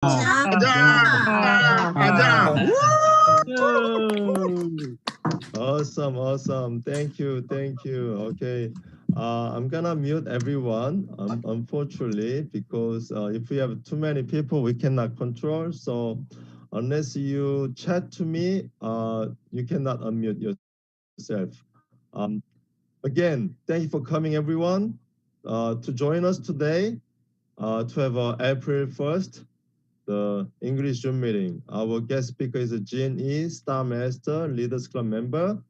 Awesome. Thank you. Okay. I'm gonna mute everyone, unfortunately, because if we have too many people, we cannot control. So unless you chat to me, you cannot unmute yourself. Again, thank you for coming, everyone, to join us today, to have April 1st, the English Zoom meeting. Our guest speaker is a GNE Star Master Leaders Club member,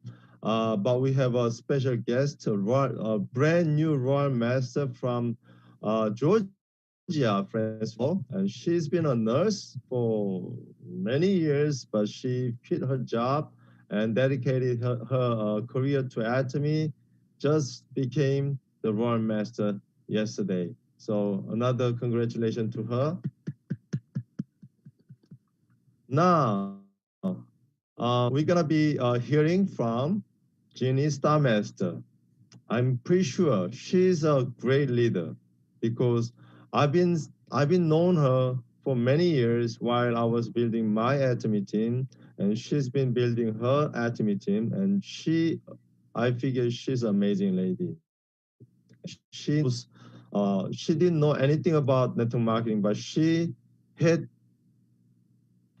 but we have a special guest, a brand new Royal Master from Georgia, France, and she's been a nurse for many years, but she quit her job and dedicated her career to Atomy, just became the Royal Master yesterday. So another congratulations to her. Now, we're gonna be hearing from Jeannie Starmaster. I'm pretty sure she's a great leader because I've been known her for many years while I was building my Atomy team, and she's been building her Atomy team, and I figure she's an amazing lady. She didn't know anything about network marketing, but she hit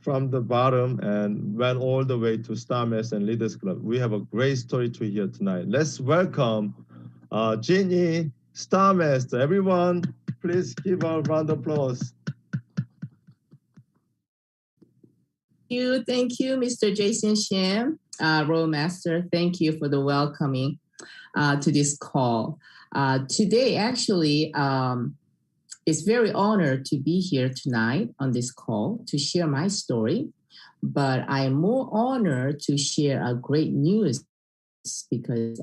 from the bottom and went all the way to Star Master and Leaders Club. We have a great story to hear tonight. Let's welcome Jeannie Star Master. Everyone, please give a round of applause. Thank you, Mr. Jason Shim, Royal Master. Thank you for the welcoming to this call. Today, actually, it's very honored to be here tonight on this call to share my story, but I am more honored to share a great news because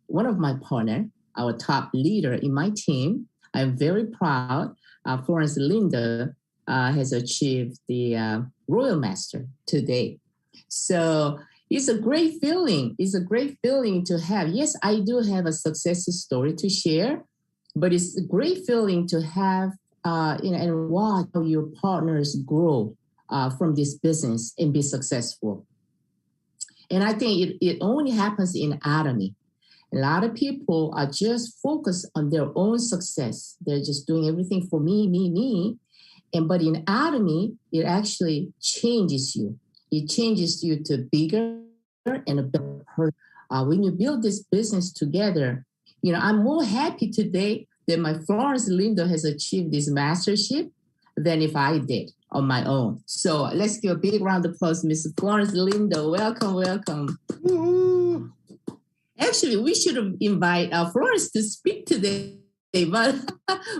one of my partner, our top leader in my team, I'm very proud, Florence Linda, has achieved the Royal Master today. So it's a great feeling. It's a great feeling to have. Yes, I do have a success story to share, but it's a great feeling to have, and watch how your partners grow from this business and be successful. And I think it only happens in Atomy. A lot of people are just focused on their own success. They're just doing everything for me. But in Atomy, it actually changes you. It changes you to bigger and a better person. When you build this business together, I'm more happy today that my Florence Lindo has achieved this mastership than if I did on my own. So let's give a big round of applause, Miss Florence Lindo. Welcome. Woo-hoo. Actually, we should invite Florence to speak today, but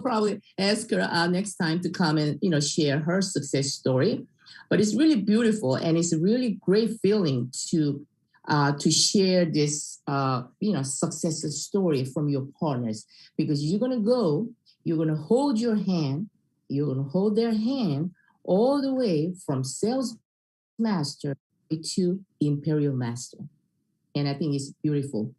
probably ask her next time to come and share her success story. But it's really beautiful, and it's a really great feeling to share this success story from your partners, because you're gonna hold their hand all the way from sales master to imperial master. And I think it's beautiful.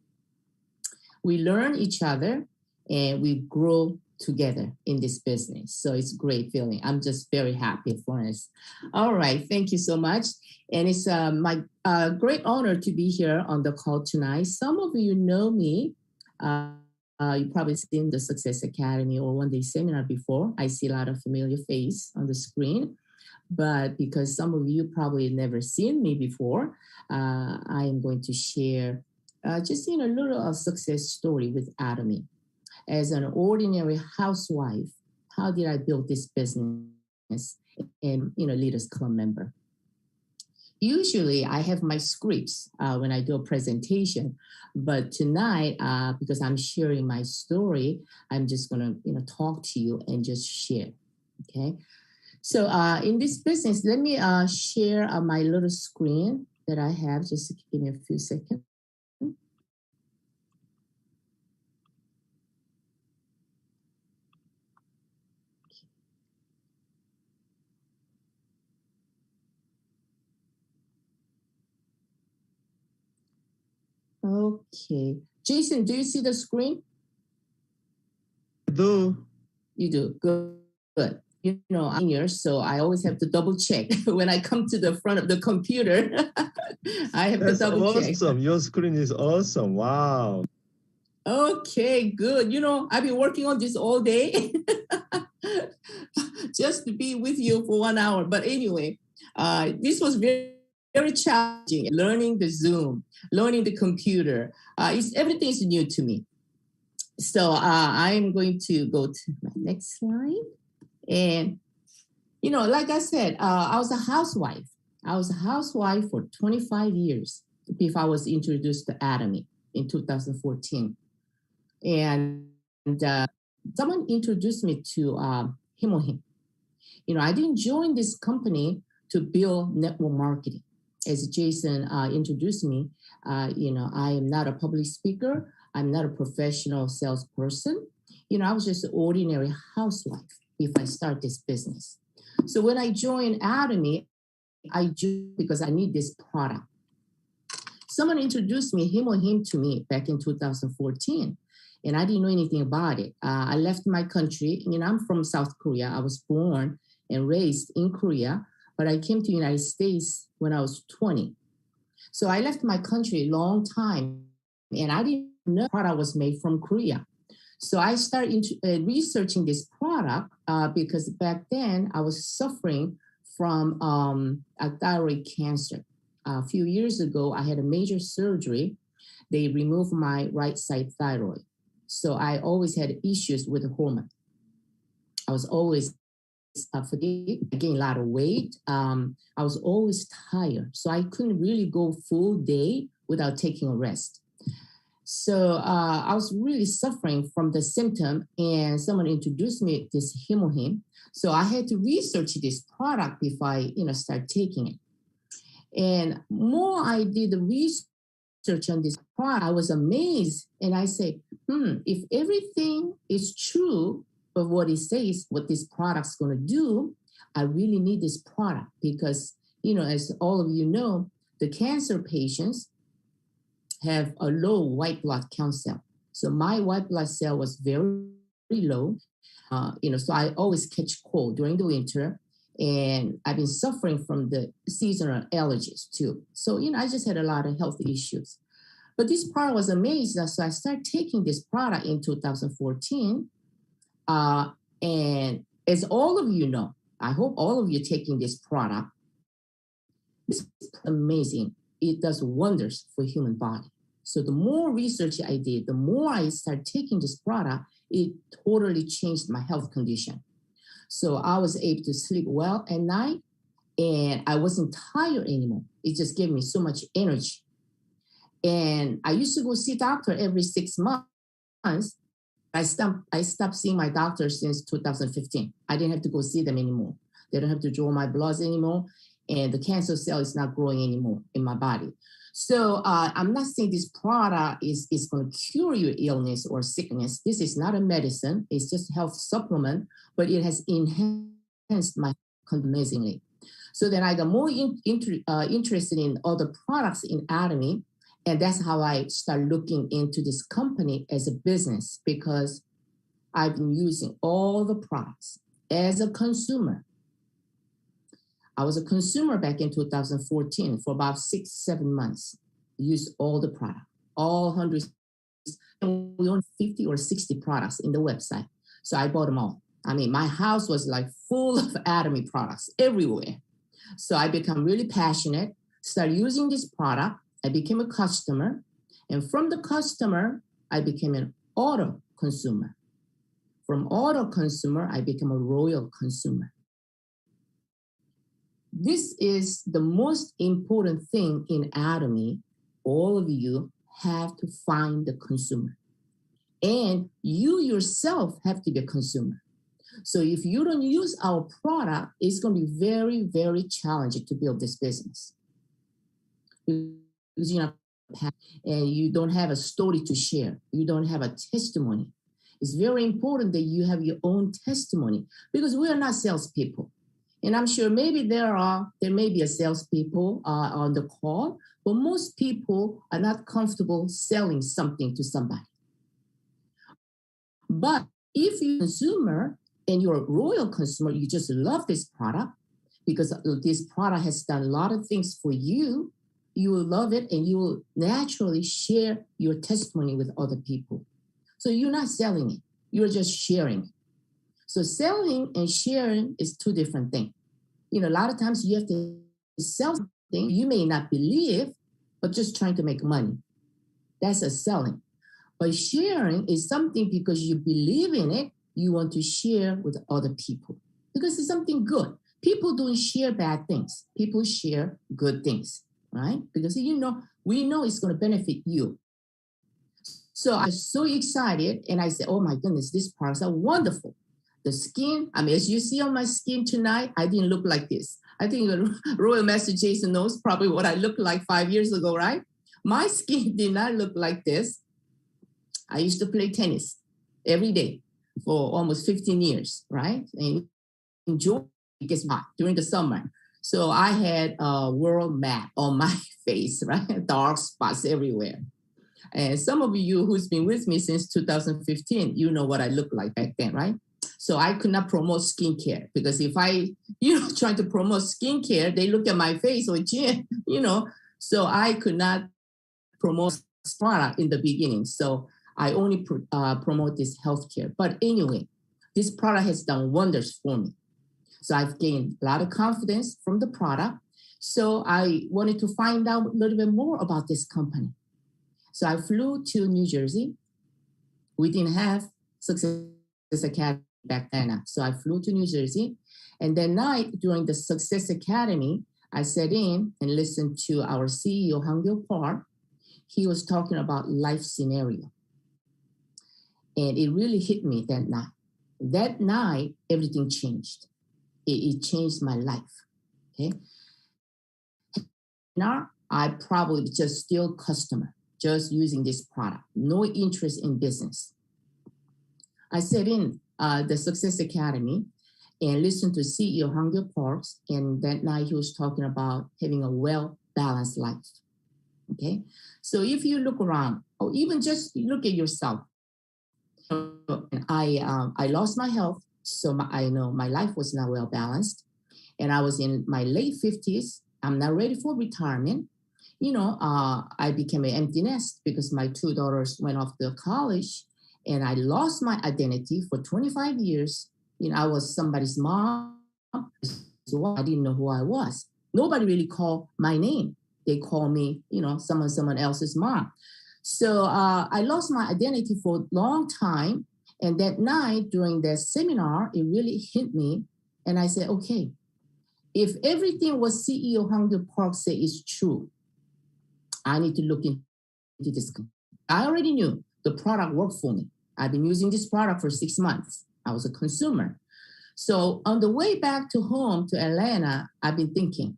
We learn each other and we grow together in this business. So it's a great feeling. I'm just very happy, Florence. All right, thank you so much. And it's my great honor to be here on the call tonight. Some of you know me. You probably seen the Success Academy or One Day Seminar before. I see a lot of familiar face on the screen. But because some of you probably never seen me before, I am going to share just a little of success story with Atomy. As an ordinary housewife, how did I build this business and Leaders Club member? Usually I have my scripts when I do a presentation, but tonight, because I'm sharing my story, I'm just gonna talk to you and just share, okay? So in this business, let me share my little screen that I have. Just give me a few seconds. Okay. Jason, do you see the screen? I do. You do. Good. I'm here, so I always have to double check when I come to the front of the computer. I have to double check. Awesome. Your screen is awesome. Wow. Okay, good. I've been working on this all day just to be with you for 1 hour. But anyway, this was very, very challenging. Learning the Zoom, learning the computer. Everything is new to me. So I'm going to go to my next slide. And, like I said, I was a housewife. I was a housewife for 25 years before I was introduced to Atomy in 2014. And someone introduced me to Himohim. I didn't join this company to build network marketing. As Jason introduced me, I am not a public speaker. I'm not a professional salesperson. I was just an ordinary housewife if I start this business. So when I joined Atomy, I joined because I need this product. Someone introduced Himohim to me back in 2014, and I didn't know anything about it. I left my country. I'm from South Korea. I was born and raised in Korea, but I came to the United States when I was 20. So I left my country a long time, and I didn't know the product was made from Korea. So I started researching this product because back then I was suffering from a thyroid cancer. A few years ago, I had a major surgery. They removed my right side thyroid. So I always had issues with the hormone. I was always fatigued. I gained a lot of weight. I was always tired. So I couldn't really go full day without taking a rest. So I was really suffering from the symptom, and someone introduced me this Himohim. So I had to research this product before I, start taking it. And more I did the research on this product, I was amazed. And I say, if everything is true of what it says, what this product's going to do, I really need this product because, as all of you know, the cancer patients have a low white blood count cell. So my white blood cell was very, very low. So I always catch cold during the winter. And I've been suffering from the seasonal allergies too. So, I just had a lot of health issues. But this product was amazing. So I started taking this product in 2014. And as all of you know, I hope all of you are taking this product. This is amazing. It does wonders for human body. So the more research I did, the more I started taking this product, it totally changed my health condition. So I was able to sleep well at night, and I wasn't tired anymore. It just gave me so much energy. And I used to go see doctor every 6 months. I stopped seeing my doctor since 2015. I didn't have to go see them anymore. They don't have to draw my blood anymore, and the cancer cell is not growing anymore in my body. So I'm not saying this product is going to cure your illness or sickness. This is not a medicine. It's just a health supplement, but it has enhanced my health amazingly. So then I got more interested in other products in Atomy, and that's how I started looking into this company as a business because I've been using all the products as a consumer. I was a consumer back in 2014 for about 6-7 months. Used all the product, all hundreds. We own 50 or 60 products in the website. So I bought them all. I mean, my house was like full of Atomy products everywhere. So I became really passionate, started using this product. I became a customer. And from the customer, I became an auto consumer. From auto consumer, I became a royal consumer. This is the most important thing in Atomy. All of you have to find the consumer. And you yourself have to be a consumer. So if you don't use our product, it's going to be very, very challenging to build this business. Because and you don't have a story to share. You don't have a testimony. It's very important that you have your own testimony because we are not salespeople. And I'm sure maybe there may be a salespeople on the call, but most people are not comfortable selling something to somebody. But if you're a consumer, and you're a loyal consumer, you just love this product because this product has done a lot of things for you, you will love it and you will naturally share your testimony with other people. So you're not selling it, you're just sharing it. So selling and sharing is two different things. A lot of times you have to sell something you may not believe, but just trying to make money. That's a selling. But sharing is something because you believe in it, you want to share with other people because it's something good. People don't share bad things. People share good things, right? Because we know it's going to benefit you. So I was so excited and I said, oh my goodness, these products are wonderful. The skin, as you see on my skin tonight, I didn't look like this. I think Royal Master Jason knows probably what I looked like 5 years ago, right? My skin did not look like this. I used to play tennis every day for almost 15 years, right? And enjoy it gets hot during the summer. So I had a world map on my face, right? Dark spots everywhere. And some of you who's been with me since 2015, you know what I looked like back then, right? So I could not promote skincare because if I, trying to promote skincare, they look at my face or chin, so I could not promote product in the beginning. So I only promote this healthcare. But anyway, this product has done wonders for me. So I've gained a lot of confidence from the product. So I wanted to find out a little bit more about this company. So I flew to New Jersey. We didn't have Success Academy back then. So I flew to New Jersey. And that night during the Success Academy, I sat in and listened to our CEO, Hangyo Park. He was talking about life scenario. And it really hit me that night. That night, everything changed. It changed my life, okay? Now, I probably just still customer, just using this product, no interest in business. I sat in the Success Academy and listened to CEO Hangyo Parks, and that night he was talking about having a well-balanced life, okay? So if you look around, or even just look at yourself, I lost my health, so I know my life was not well balanced, and I was in my late 50s. I'm not ready for retirement. I became an empty nest because my two daughters went off to college, and I lost my identity for 25 years. I was somebody's mom, so I didn't know who I was. Nobody really called my name. They call me, someone else's mom. So I lost my identity for a long time. And that night during that seminar, it really hit me. And I said, okay, if everything what CEO Hangyo Park said is true, I need to look into this. I already knew the product worked for me. I've been using this product for 6 months. I was a consumer. So on the way back to home to Atlanta, I've been thinking,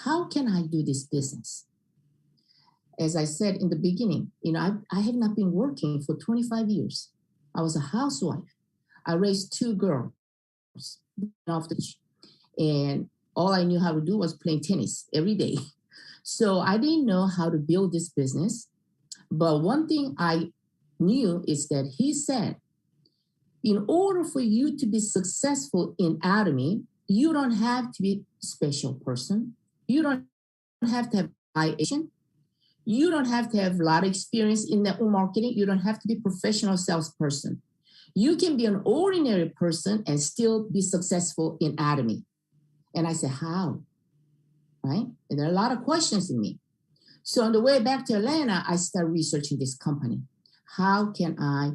how can I do this business? As I said in the beginning, I have not been working for 25 years. I was a housewife. I raised 2 girls off the beach, and all I knew how to do was playing tennis every day. So I didn't know how to build this business. But one thing I knew is that he said, in order for you to be successful in Atomy, you don't have to be a special person. You don't have to have high Asian. You don't have to have a lot of experience in network marketing. You don't have to be a professional salesperson. You can be an ordinary person and still be successful in Atomy. And I said, how? Right? And there are a lot of questions in me. So on the way back to Atlanta, I started researching this company. How can I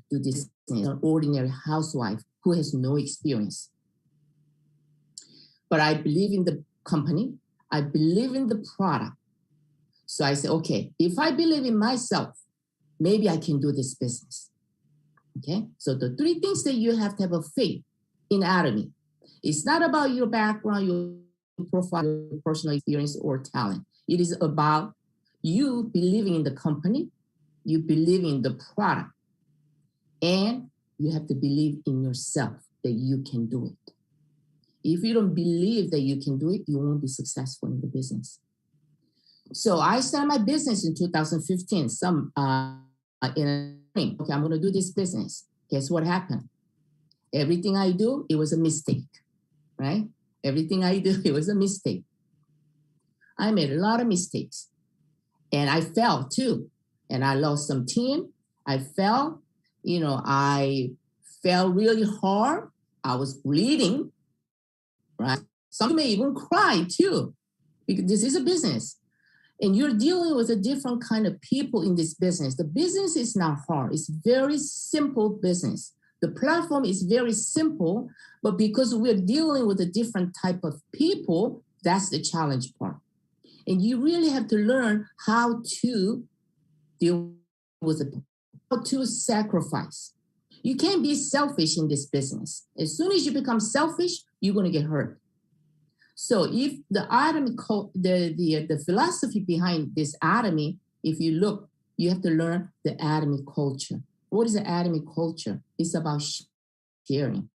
do this as an ordinary housewife who has no experience? But I believe in the company. I believe in the product. So I said, okay, if I believe in myself, maybe I can do this business. Okay, so the 3 things that you have to have a faith in Atomy. It's not about your background, your profile, your personal experience or talent. It is about you believing in the company, you believe in the product, and you have to believe in yourself that you can do it. If you don't believe that you can do it, you won't be successful in the business. So I started my business in 2015. Okay, I'm going to do this business. Guess what happened? Everything I do, it was a mistake, right? Everything I do, it was a mistake. I made a lot of mistakes. And I fell too. And I lost some team. I fell. I fell really hard. I was bleeding, right? Some may even cry too, because this is a business. And you're dealing with a different kind of people in this business. The business is not hard. It's very simple business. The platform is very simple, but because we're dealing with a different type of people, that's the challenge part. And you really have to learn how to deal with it, how to sacrifice. You can't be selfish in this business. As soon as you become selfish, you're going to get hurt. So if the the philosophy behind this Atomy, if you look, you have to learn the Atomy culture. What is the Atomy culture? It's about sharing,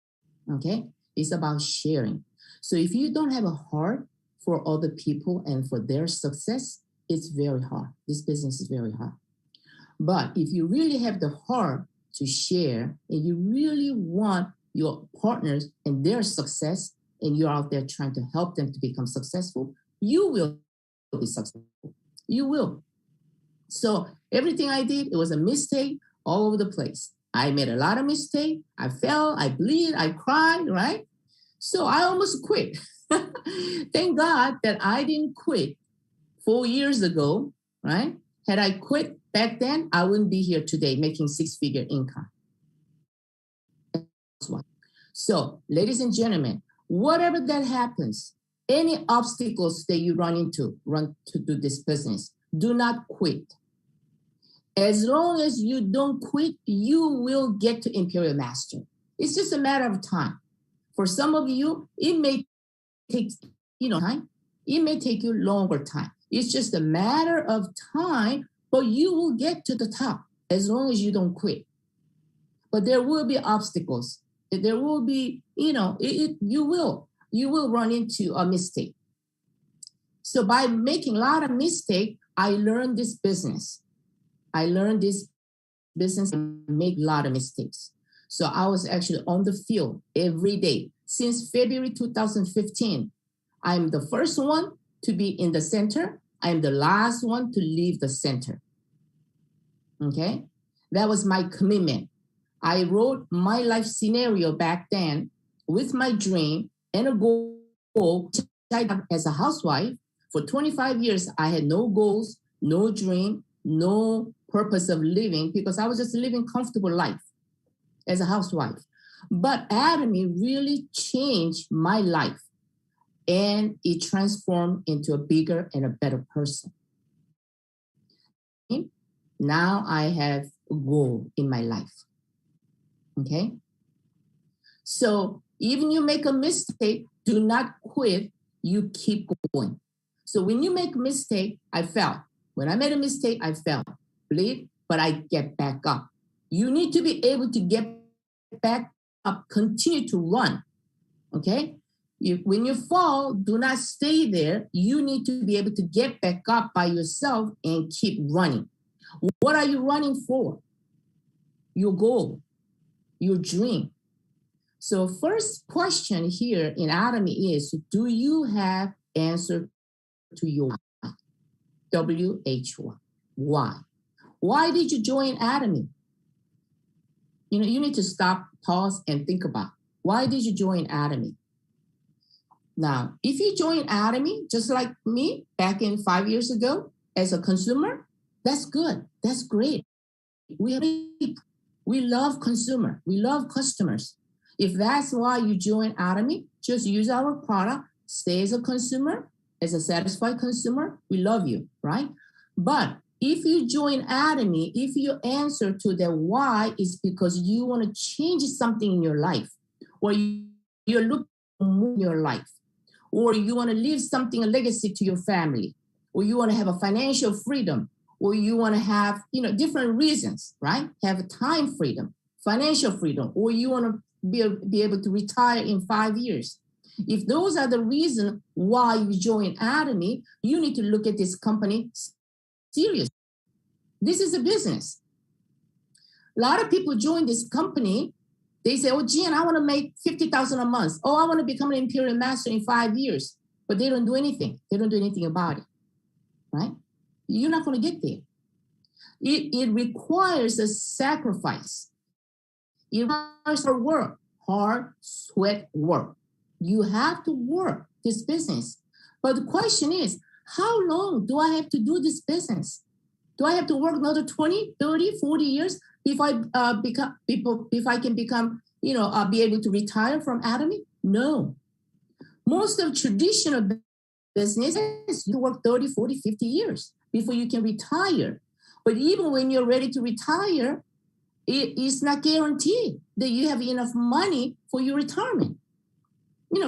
okay? It's about sharing. So if you don't have a heart for other people and for their success, it's very hard. This business is very hard. But if you really have the heart to share and you really want your partners and their success, and you're out there trying to help them to become successful, you will be successful. You will. So everything I did, it was a mistake all over the place. I made a lot of mistakes. I fell, I bleed, I cried, right? So I almost quit. Thank God that I didn't quit 4 years ago, right? Had I quit back then, I wouldn't be here today making six-figure income. That's why. So, ladies and gentlemen, whatever that happens, any obstacles that you run to do this business, do not quit. As long as you don't quit, you will get to Imperial Master. It's just a matter of time. For some of you, it may take time. It may take you longer time. It's just a matter of time, but you will get to the top as long as you don't quit. But there will be obstacles. There will be, you will run into a mistake. So by making a lot of mistakes, I learned this business. And make a lot of mistakes. So I was actually on the field every day. Since February 2015, I'm the first one to be in the center. I'm the last one to leave the center. Okay? That was my commitment. I wrote my life scenario back then with my dream and a goal. As a housewife, for 25 years, I had no goals, no dream, no purpose of living because I was just living a comfortable life as a housewife. But Atomy really changed my life and it transformed into a bigger and a better person. Okay? Now I have a goal in my life. Okay? So even you make a mistake, do not quit, you keep going. So when you make a mistake, I fell. When I made a mistake, I fell. Bleed, but I get back up. You need to be able to get back up, continue to run, okay? When you fall, do not stay there. You need to be able to get back up by yourself and keep running. What are you running for? Your goal, your dream. So first question here in Atomy is, do you have answer to your why? W-H-Y. Why? Why did you join Atomy? You need to stop, pause, and think about why did you join Atomy? Now, if you join Atomy, just like me back in 5 years ago as a consumer, that's good. That's great. We love consumer. We love customers. If that's why you join Atomy, just use our product, stay as a consumer, as a satisfied consumer. We love you, right? But if you join Atomy, if your answer to the why is because you want to change something in your life, or you're looking to move your life, or you want to leave something, a legacy to your family, or you want to have a financial freedom, or you want to have, different reasons, right? Have a time freedom, financial freedom, or you want to be able to retire in 5 years. If those are the reasons why you join Atomy, you need to look at this company seriously. This is a business. A lot of people join this company, They say, oh, Jen, I want to make $50,000 a month. Oh, I want to become an imperial master in 5 years. But they don't do anything. They don't do anything about it, right? You're not going to get there. It requires a sacrifice. It requires hard work, hard sweat work. You have to work this business. But the question is, how long do I have to do this business? Do I have to work another 20, 30, 40 years before I can become, be able to retire from Atomy? No. Most of traditional businesses, you work 30, 40, 50 years before you can retire. But even when you're ready to retire, it is not guaranteed that you have enough money for your retirement.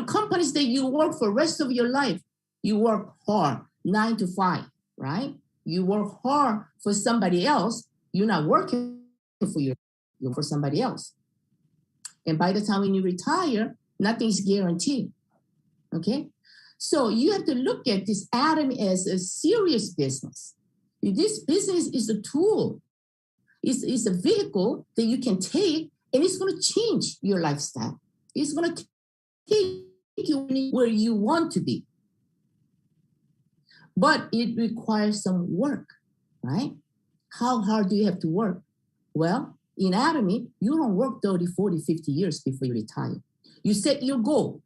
Companies that you work for the rest of your life, you work hard, 9 to 5, right? You work hard for somebody else. You're not working for you, you're for somebody else. And by the time when you retire, nothing's guaranteed, okay? So you have to look at this Atomy as a serious business. This business is a tool. It's a vehicle that you can take, and it's going to change your lifestyle. It's going to take you where you want to be. But it requires some work, right? How hard do you have to work? Well, in Atomy, you don't work 30, 40, 50 years before you retire. You set your goal.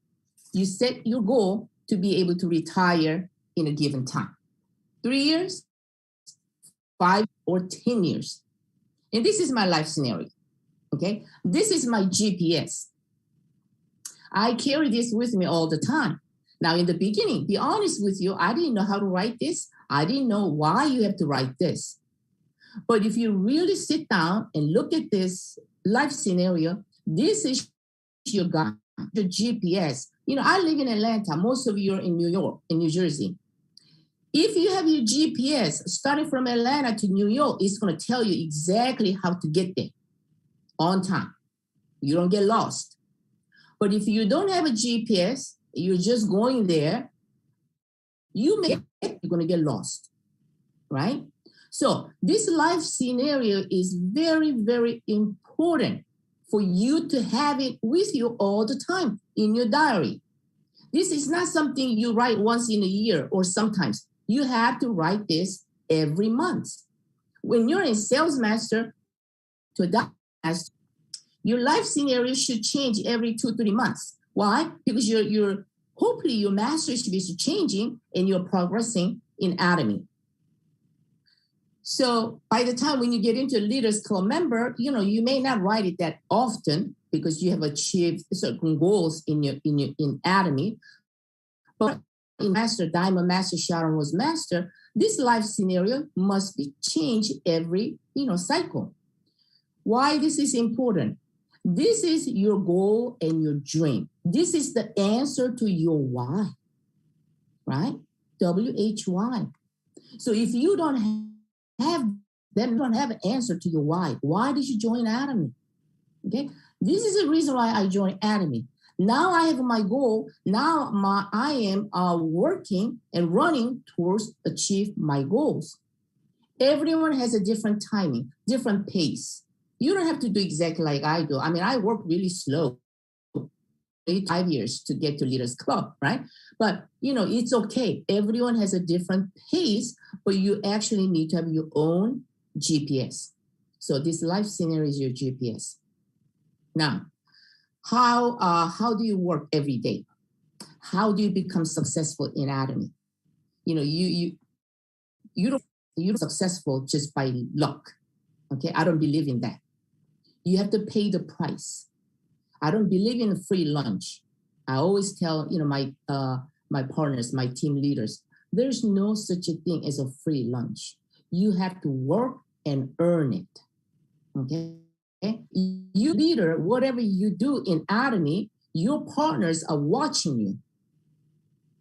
You set your goal to be able to retire in a given time. 3 years, 5 or 10 years. And this is my life scenario, okay? This is my GPS. I carry this with me all the time. Now, in the beginning, be honest with you, I didn't know how to write this. I didn't know why you have to write this. But if you really sit down and look at this life scenario, this is your guide, your GPS. I live in Atlanta. Most of you are in New York, in New Jersey. If you have your GPS starting from Atlanta to New York, it's going to tell you exactly how to get there on time. You don't get lost. But if you don't have a GPS, you're just going there, you're going to get lost, right? So this life scenario is very, very important for you to have it with you all the time in your diary. This is not something you write once in a year or sometimes. You have to write this every month. When you're in sales master to a master, your life scenario should change every 2-3 months. Why? Because hopefully your master should be changing and you're progressing in Atomy. So by the time when you get into a Leaders Club member, you may not write it that often because you have achieved certain goals in Atomy. But in Master, Diamond Master, Sharon Rose Master, this life scenario must be changed every cycle. Why this is important? This is your goal and your dream. This is the answer to your why, right? WHY. So if you don't have an answer to your why did you join Atomy? Okay, this is the reason why I joined Atomy. Now I have my goal. Now I am working and running towards achieve my goals. Everyone has a different timing, different pace. You don't have to do exactly like I do. I mean, I work really slow, 5 years to get to Leaders Club, right? But, it's okay. Everyone has a different pace, but you actually need to have your own GPS. So this life scenario is your GPS. Now, how do you work every day? How do you become successful in Atomy? You're successful just by luck. Okay, I don't believe in that. You have to pay the price. I don't believe in a free lunch. I always tell my partners, my team leaders, there's no such a thing as a free lunch. You have to work and earn it. Okay, you leader, whatever you do in Atomy, your partners are watching you,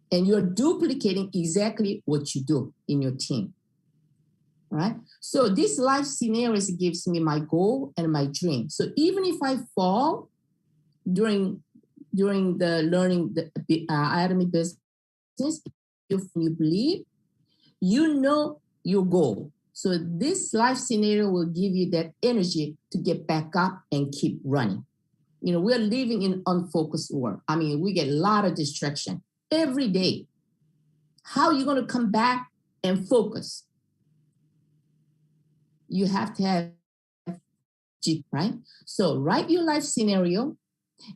and you're duplicating exactly what you do in your team. Right? So this life scenario gives me my goal and my dream. So even if I fall during the learning the Atomy business, if you believe, you know your goal. So this life scenario will give you that energy to get back up and keep running. we're living in unfocused world. I mean, we get a lot of distraction every day. How are you going to come back and focus? You have to have, right? So write your life scenario.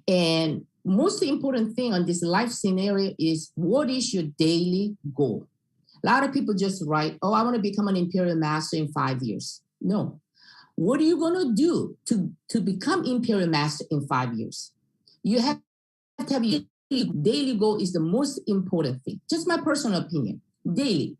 And most important thing on this life scenario is, what is your daily goal? A lot of people just write, oh, I want to become an imperial master in 5 years. No. What are you going to do to become imperial master in 5 years? You have to have your daily goal is the most important thing. Just my personal opinion, daily.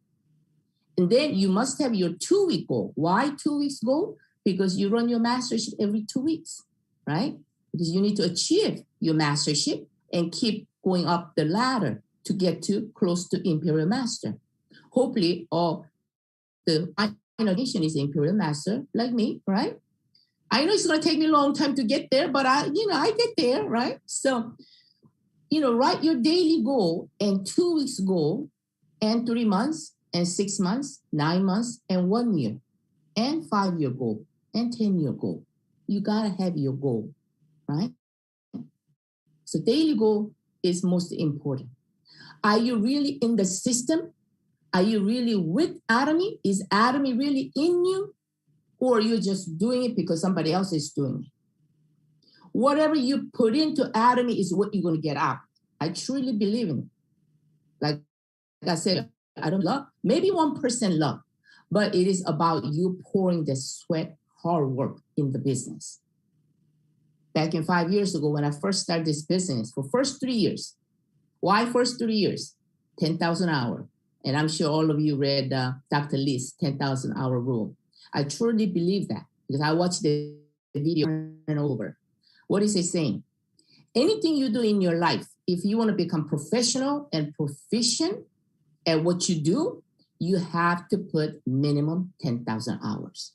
And then you must have your 2-week goal. Why 2 weeks goal? Because you run your mastership every 2 weeks, right? Because you need to achieve your mastership and keep going up the ladder to get to close to imperial master. Hopefully, all the nation is imperial master like me, right? I know it's going to take me a long time to get there, but I get there, right? So, write your daily goal and 2 weeks goal and 3 months and 6 months, 9 months and 1 year and 5-year goal and 10-year goal. You got to have your goal, right? So daily goal is most important. Are you really in the system? Are you really with Atomy? Is Atomy really in you? Or you're just doing it because somebody else is doing it? Whatever you put into Atomy is what you're going to get out. I truly believe in it. Like I said, I don't love, maybe 1% love, but it is about you pouring the sweat, hard work in the business. Back in 5 years ago, when I first started this business, for first 3 years. Why first 3 years? 10,000 hours. And I'm sure all of you read Dr. Lee's 10,000 hour rule. I truly believe that because I watched the video over and over. What is it saying? Anything you do in your life, if you want to become professional and proficient at what you do, you have to put minimum 10,000 hours.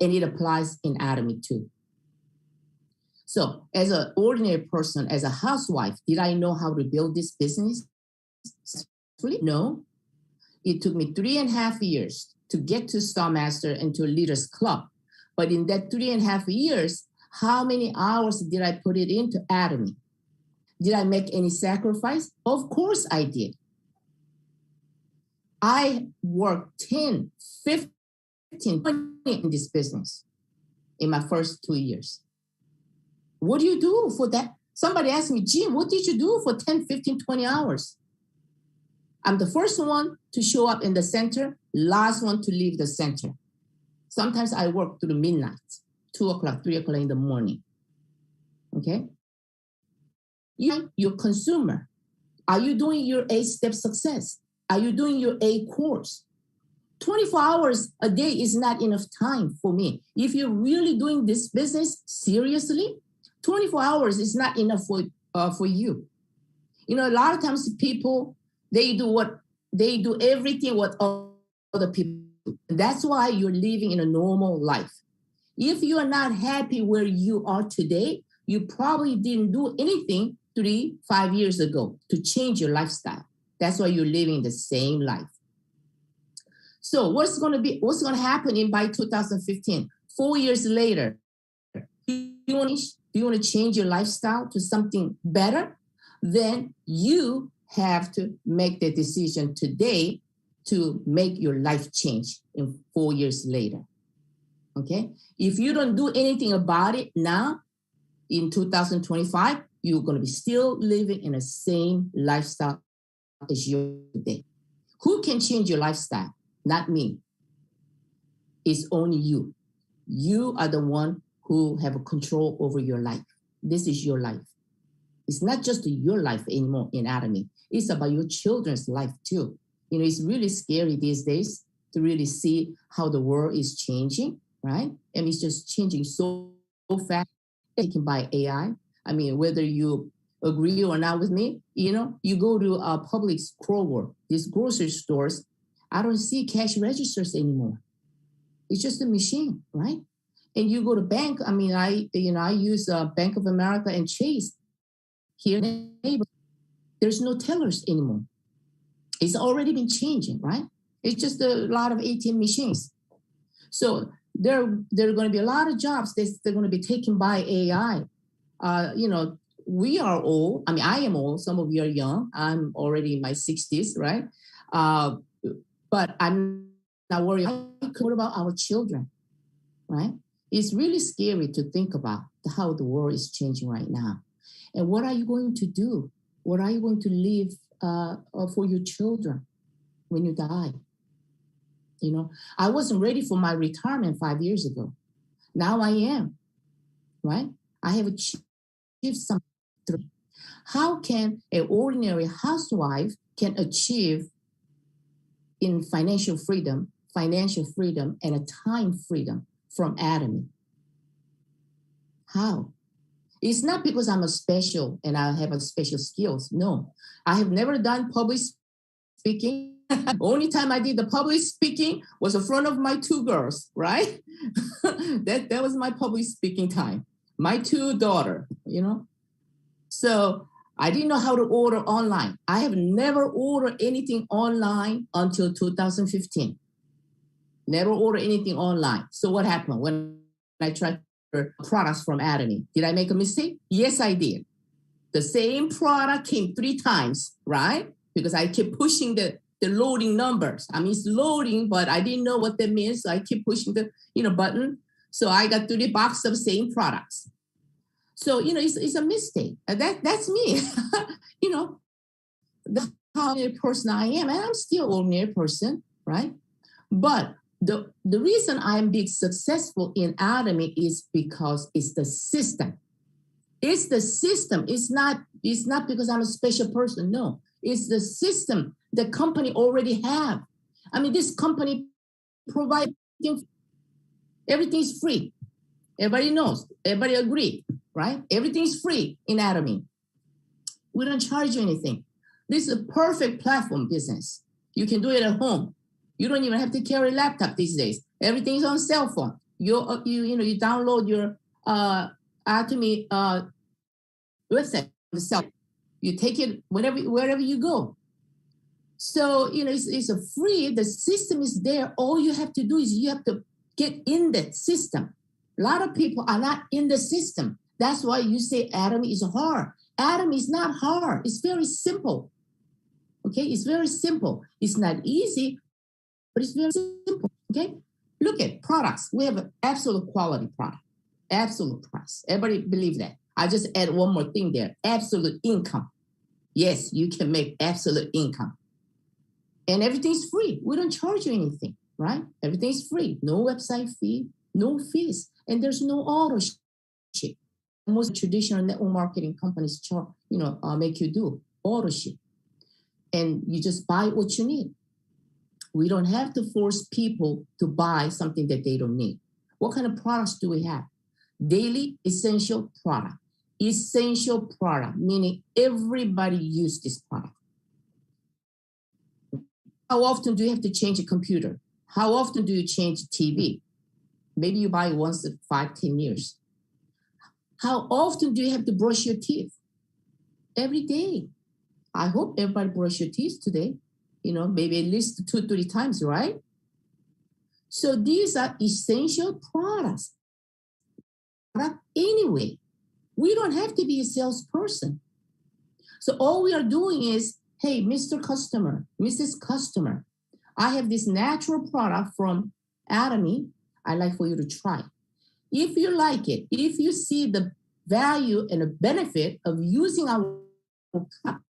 And it applies in Atomy too. So as an ordinary person, as a housewife, did I know how to build this business? No. It took me 3.5 years to get to Star Master and to a Leaders Club. But in that 3.5 years, how many hours did I put it into Atomy? Did I make any sacrifice? Of course I did. I worked 10, 15, 20 in this business in my first 2 years. What do you do for that? Somebody asked me, Jim, what did you do for 10, 15, 20 hours? I'm the first one to show up in the center, last one to leave the center. Sometimes I work through midnight, 2 o'clock, 3 o'clock in the morning. Okay? Your consumer. Are you doing your 8-step success? Are you doing your 8 course? 24 hours a day is not enough time for me. If you're really doing this business seriously, 24 hours is not enough for you. A lot of times people, they do everything what other people do. That's why you're living in a normal life. If you are not happy where you are today, you probably didn't do anything 3-5 years ago to change your lifestyle. That's why you're living the same life. So what's going to happen by 2015? 4 years later, do you want to change your lifestyle to something better? Then you have to make the decision today to make your life change in 4 years later. Okay? If you don't do anything about it now, in 2025, you're going to be still living in the same lifestyle as you today. Who can change your lifestyle? Not me. It's only you. You are the one who have control over your life. This is your life. It's not just your life anymore in Atomy. It's about your children's life too. It's really scary these days to really see how the world is changing, right? And it's just changing so fast. Taken by AI. I mean, whether you agree or not with me, you go to a Publix, Kroger, these grocery stores, I don't see cash registers anymore. It's just a machine, right? And you go to bank. I mean, I use Bank of America and Chase here in the neighborhood. There's no tellers anymore. It's already been changing, right? It's just a lot of ATM machines. So there are going to be a lot of jobs that they're going to be taken by AI. we are old. I mean, I am old. Some of you are young. I'm already in my 60s, right? But I'm not worried. What about our children, right? It's really scary to think about how the world is changing right now. And what are you going to do? What are you going to leave for your children when you die? I wasn't ready for my retirement 5 years ago. Now I am, right? I have achieved something. How can an ordinary housewife can achieve in financial freedom, and a time freedom from Atomy? How? It's not because I'm a special and I have a special skills. No, I have never done public speaking. Only time I did the public speaking was in front of my 2 girls, right? that was my public speaking time. My 2 daughters, So I didn't know how to order online. I have never ordered anything online until 2015. Never ordered anything online. So what happened when I tried products from Atomy? Did I make a mistake? Yes, I did. The same product came 3 times, right? Because I kept pushing the loading numbers. I mean, it's loading, but I didn't know what that means. So I keep pushing the button. So I got 3 boxes of same products. So, it's a mistake. That's me. That's how ordinary person I am. And I'm still an ordinary person, right? But the reason I'm being successful in Atomy is because it's the system. It's the system. It's not because I'm a special person. No, it's the system the company already have. I mean, this company provides everything's free. Everybody knows. Everybody agree, right? Everything's free in Atomy. We don't charge you anything. This is a perfect platform business. You can do it at home. You don't even have to carry a laptop these days. Everything's on cell phone. You download your Atomy website. You take it wherever you go. So it's a free. The system is there. All you have to do is you have to get in that system. A lot of people are not in the system. That's why you say Atomy is hard. Atomy is not hard. It's very simple. Okay, it's very simple. It's not easy, but it's very simple. Okay, look at products. We have an absolute quality product, absolute price. Everybody believe that. I just add one more thing there: absolute income. Yes, you can make absolute income, and everything's free. We don't charge you anything, right? Everything's free. No website fee, no fees, and there's no auto ship. Most traditional network marketing companies make you do auto ship. And you just buy what you need. We don't have to force people to buy something that they don't need. What kind of products do we have? Daily essential product. Essential product, meaning everybody uses this product. How often do you have to change a computer? How often do you change a TV? Maybe you buy once in 5-10 years. How often do you have to brush your teeth? Every day. I hope everybody brush your teeth today. Maybe at least 2-3 times, right? So these are essential products. Anyway, we don't have to be a salesperson. So all we are doing is, hey, Mr. Customer, Mrs. Customer, I have this natural product from Atomy. I'd like for you to try. If you like it, if you see the value and the benefit of using our product,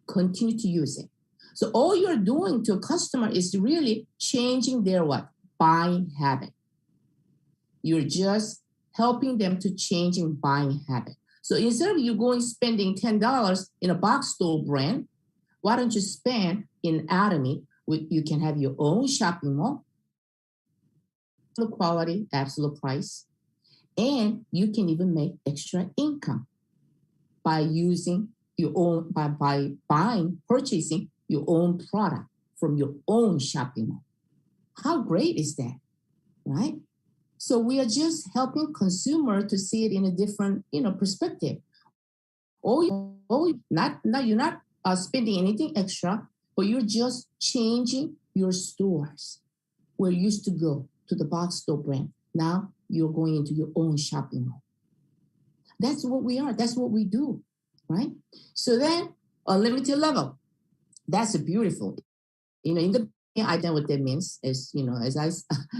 continue to use it. So all you're doing to a customer is really changing their buying habit. You're just helping them to change in buying habit. So instead of you spending $10 in a box store brand, why don't you spend in Atomy? You can have your own shopping mall, absolute quality, absolute price, and you can even make extra income by using your own, by purchasing your own product from your own shopping mall. How great is that, right? So we are just helping consumer to see it in a different, perspective. You're not spending anything extra, but you're just changing your stores. Where you used to go to the box store brand, now you're going into your own shopping mall. That's what we are. That's what we do, right? So then unlimited level, that's beautiful. In the I know what that means. As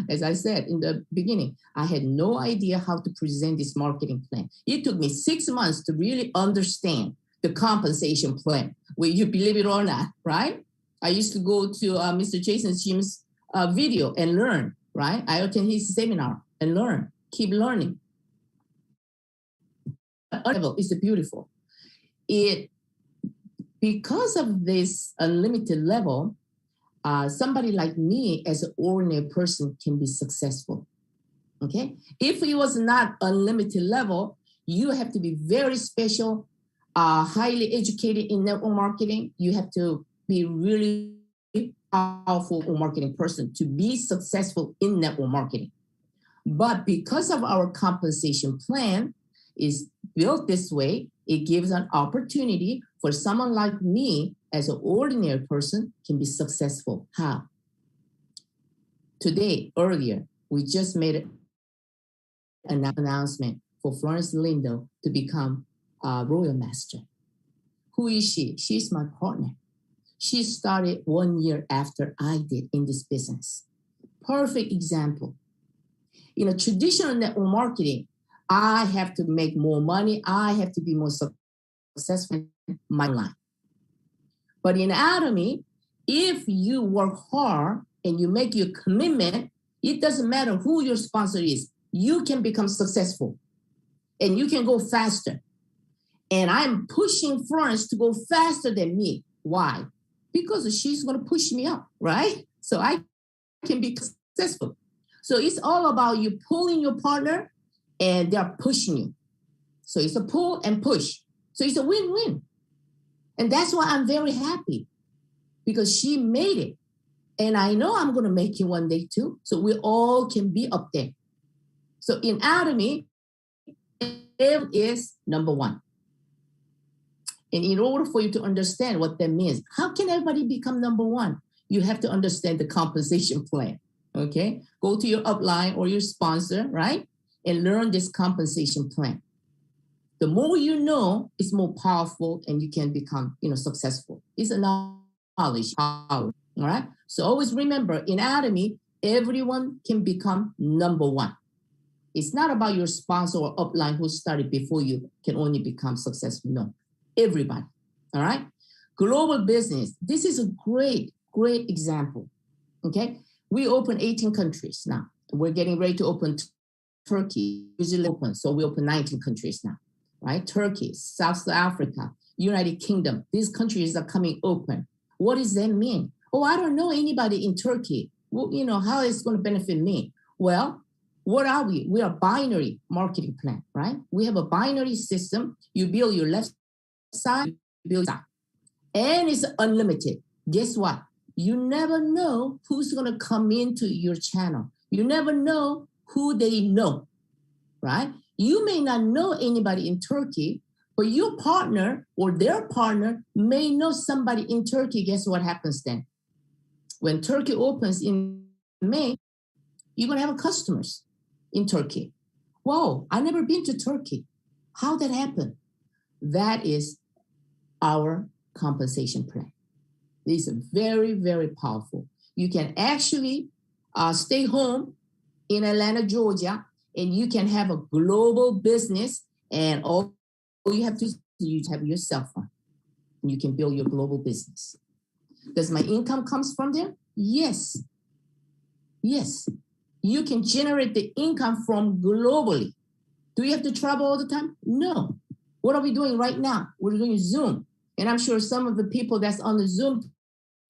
as I said in the beginning, I had no idea how to present this marketing plan. It took me 6 months to really understand the compensation plan. Will you believe it or not, right? I used to go to Mr. Jason Shim's video and learn, right? I attend his seminar and learn, keep learning. Level is beautiful. Because of this unlimited level, somebody like me as an ordinary person can be successful, okay? If it was not unlimited level, you have to be very special, highly educated in network marketing. You have to be really powerful marketing person to be successful in network marketing. But because of our compensation plan is built this way, it gives an opportunity for someone like me as an ordinary person can be successful. How? Today, earlier, we just made an announcement for Florence Lindo to become a Royal Master. Who is she? She's my partner. She started 1 year after I did in this business. Perfect example. In a traditional network marketing, I have to make more money. I have to be more successful in my life. But in Atomy, if you work hard and you make your commitment, it doesn't matter who your sponsor is. You can become successful and you can go faster. And I'm pushing Florence to go faster than me. Why? Because she's going to push me up, right? So I can be successful. So it's all about you pulling your partner and they're pushing you. So it's a pull and push. So it's a win-win. And that's why I'm very happy because she made it. And I know I'm going to make it one day too. So we all can be up there. So in Atomy, it is number one. And in order for you to understand what that means, how can everybody become number one? You have to understand the compensation plan, okay? Go to your upline or your sponsor, right? And learn this compensation plan. The more you know, it's more powerful and you can become, successful. It's a knowledge power, all right? So always remember, in Atomy, everyone can become number one. It's not about your sponsor or upline who started before you can only become successful. No, everybody, all right? Global business, this is a great, great example, okay? We open 18 countries now. We're getting ready to open Turkey, usually open, so we open 19 countries now, right? Turkey, South Africa, United Kingdom, these countries are coming open. What does that mean? Oh, I don't know anybody in Turkey. Well, how is it going to benefit me? Well, what are we? We are a binary marketing plan, right? We have a binary system. You build your left side, you build side. And it's unlimited. Guess what? You never know who's going to come into your channel. You never know who they know, right? You may not know anybody in Turkey, but your partner or their partner may know somebody in Turkey. Guess what happens then? When Turkey opens in May, you're going to have customers in Turkey. Whoa, I've never been to Turkey. How that happened? That is our compensation plan. This is very, very powerful. You can actually stay home in Atlanta, Georgia, and you can have a global business, and all you have to do is have your cell phone. You can build your global business. Does my income comes from there? Yes. Yes. You can generate the income from globally. Do you have to travel all the time? No. What are we doing right now? We're doing Zoom. And I'm sure some of the people that's on the Zoom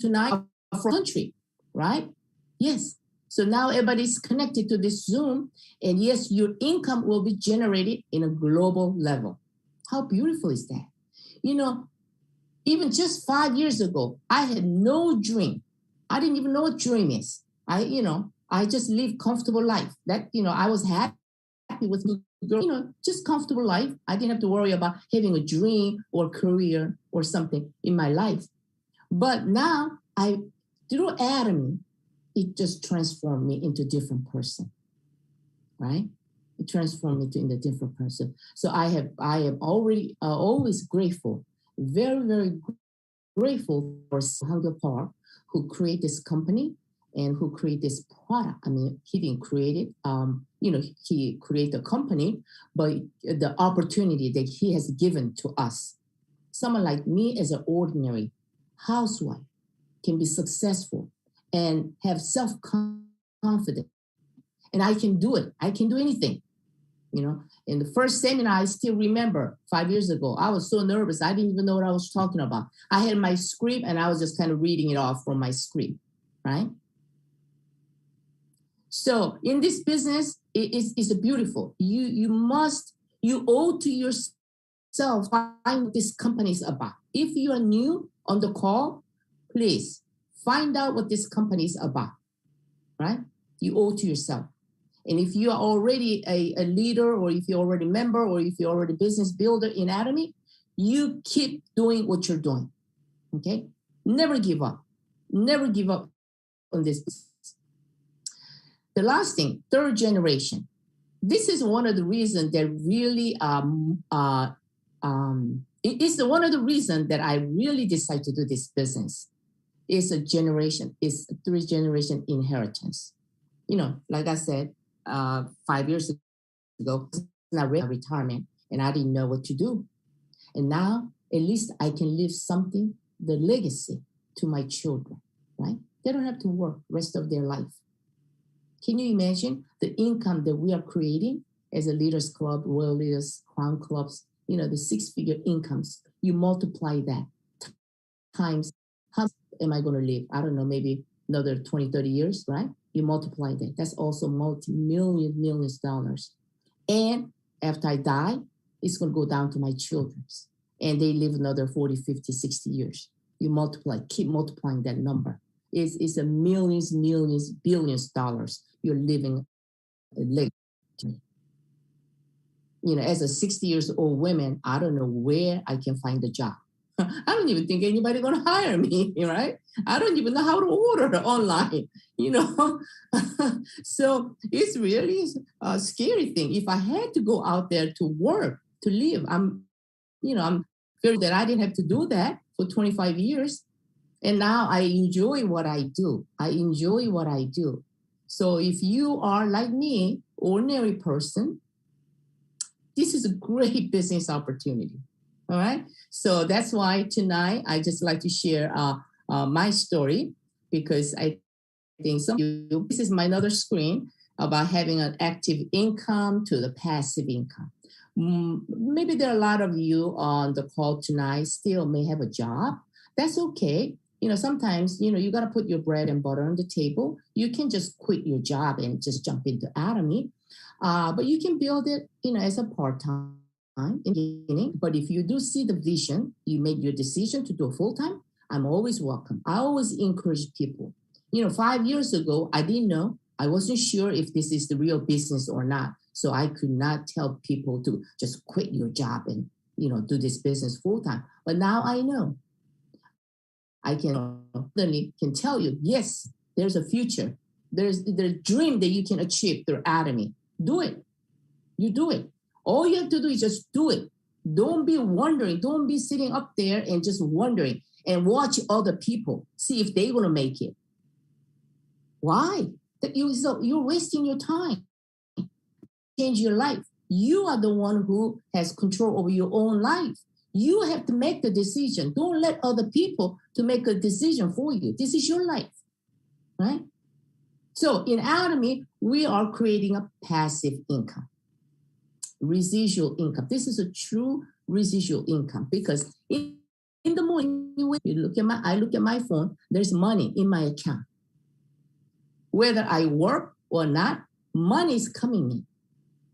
tonight are from the country, right? Yes. So now everybody's connected to this Zoom. And yes, your income will be generated in a global level. How beautiful is that? Even just 5 years ago, I had no dream. I didn't even know what dream is. I just lived comfortable life. That, I was happy with, just comfortable life. I didn't have to worry about having a dream or career or something in my life. But now, through Atomy, it just transformed me into a different person, right? transform me into a different person. So I am already always grateful, very, very grateful for Hunger Park, who create this company and who create this product. I mean, he didn't create it. He created a company, but the opportunity that he has given to us. Someone like me as an ordinary housewife can be successful and have self-confidence. And I can do it. I can do anything. In the first seminar, I still remember 5 years ago, I was so nervous. I didn't even know what I was talking about. I had my script and I was just kind of reading it off from my script, right? So in this business, it's beautiful. You owe to yourself find what this company is about. If you are new on the call, please find out what this company is about, right? You owe to yourself. And if you are already a leader, or if you're already a member, or if you're already a business builder in Atomy, you keep doing what you're doing, okay? Never give up. Never give up on this business. The last thing, third generation. This is one of the reasons that really, it's one of the reasons that I really decided to do this business. It's a generation, it's a 3-generation inheritance. Like I said, 5 years ago, I read retirement and I didn't know what to do. And now, at least I can leave something, the legacy to my children, right? They don't have to work the rest of their life. Can you imagine the income that we are creating as a Leaders Club, Royal Leaders, Crown Clubs, the 6-figure incomes? You multiply that times, how am I going to live? I don't know, maybe another 20, 30 years, right? You multiply that. That's also millions of dollars. And after I die, it's going to go down to my children's. And they live another 40, 50, 60 years. You multiply, keep multiplying that number. It's a millions, billions of dollars you're living a legacy. As a 60 years old woman, I don't know where I can find a job. I don't even think anybody going to hire me, right? I don't even know how to order online, So it's really a scary thing. If I had to go out there to work, to live, I'm fearing that I didn't have to do that for 25 years. And now I enjoy what I do. So if you are like me, ordinary person, this is a great business opportunity. All right. So that's why tonight I just like to share my story, because I think this is my other screen about having an active income to the passive income. Maybe there are a lot of you on the call tonight still may have a job. That's okay. Sometimes, you got to put your bread and butter on the table. You can just quit your job and just jump into Atomy. But you can build it, as a part-time in the beginning. But if you do see the vision, you make your decision to do a full-time, I'm always welcome. I always encourage people. 5 years ago, I didn't know. I wasn't sure if this is the real business or not. So I could not tell people to just quit your job and, do this business full-time. But now I know. I can tell you, yes, there's a future. There's the dream that you can achieve through Atomy. Do it. You do it. All you have to do is just do it. Don't be wondering. Don't be sitting up there and just wondering and watch other people, see if they're going to make it. Why? You're wasting your time. Change your life. You are the one who has control over your own life. You have to make the decision. Don't let other people to make a decision for you. This is your life, right? So in Atomy, we are creating a passive income, residual income. This is a true residual income, because in the morning, when I look at my phone, there's money in my account. Whether I work or not, money is coming in.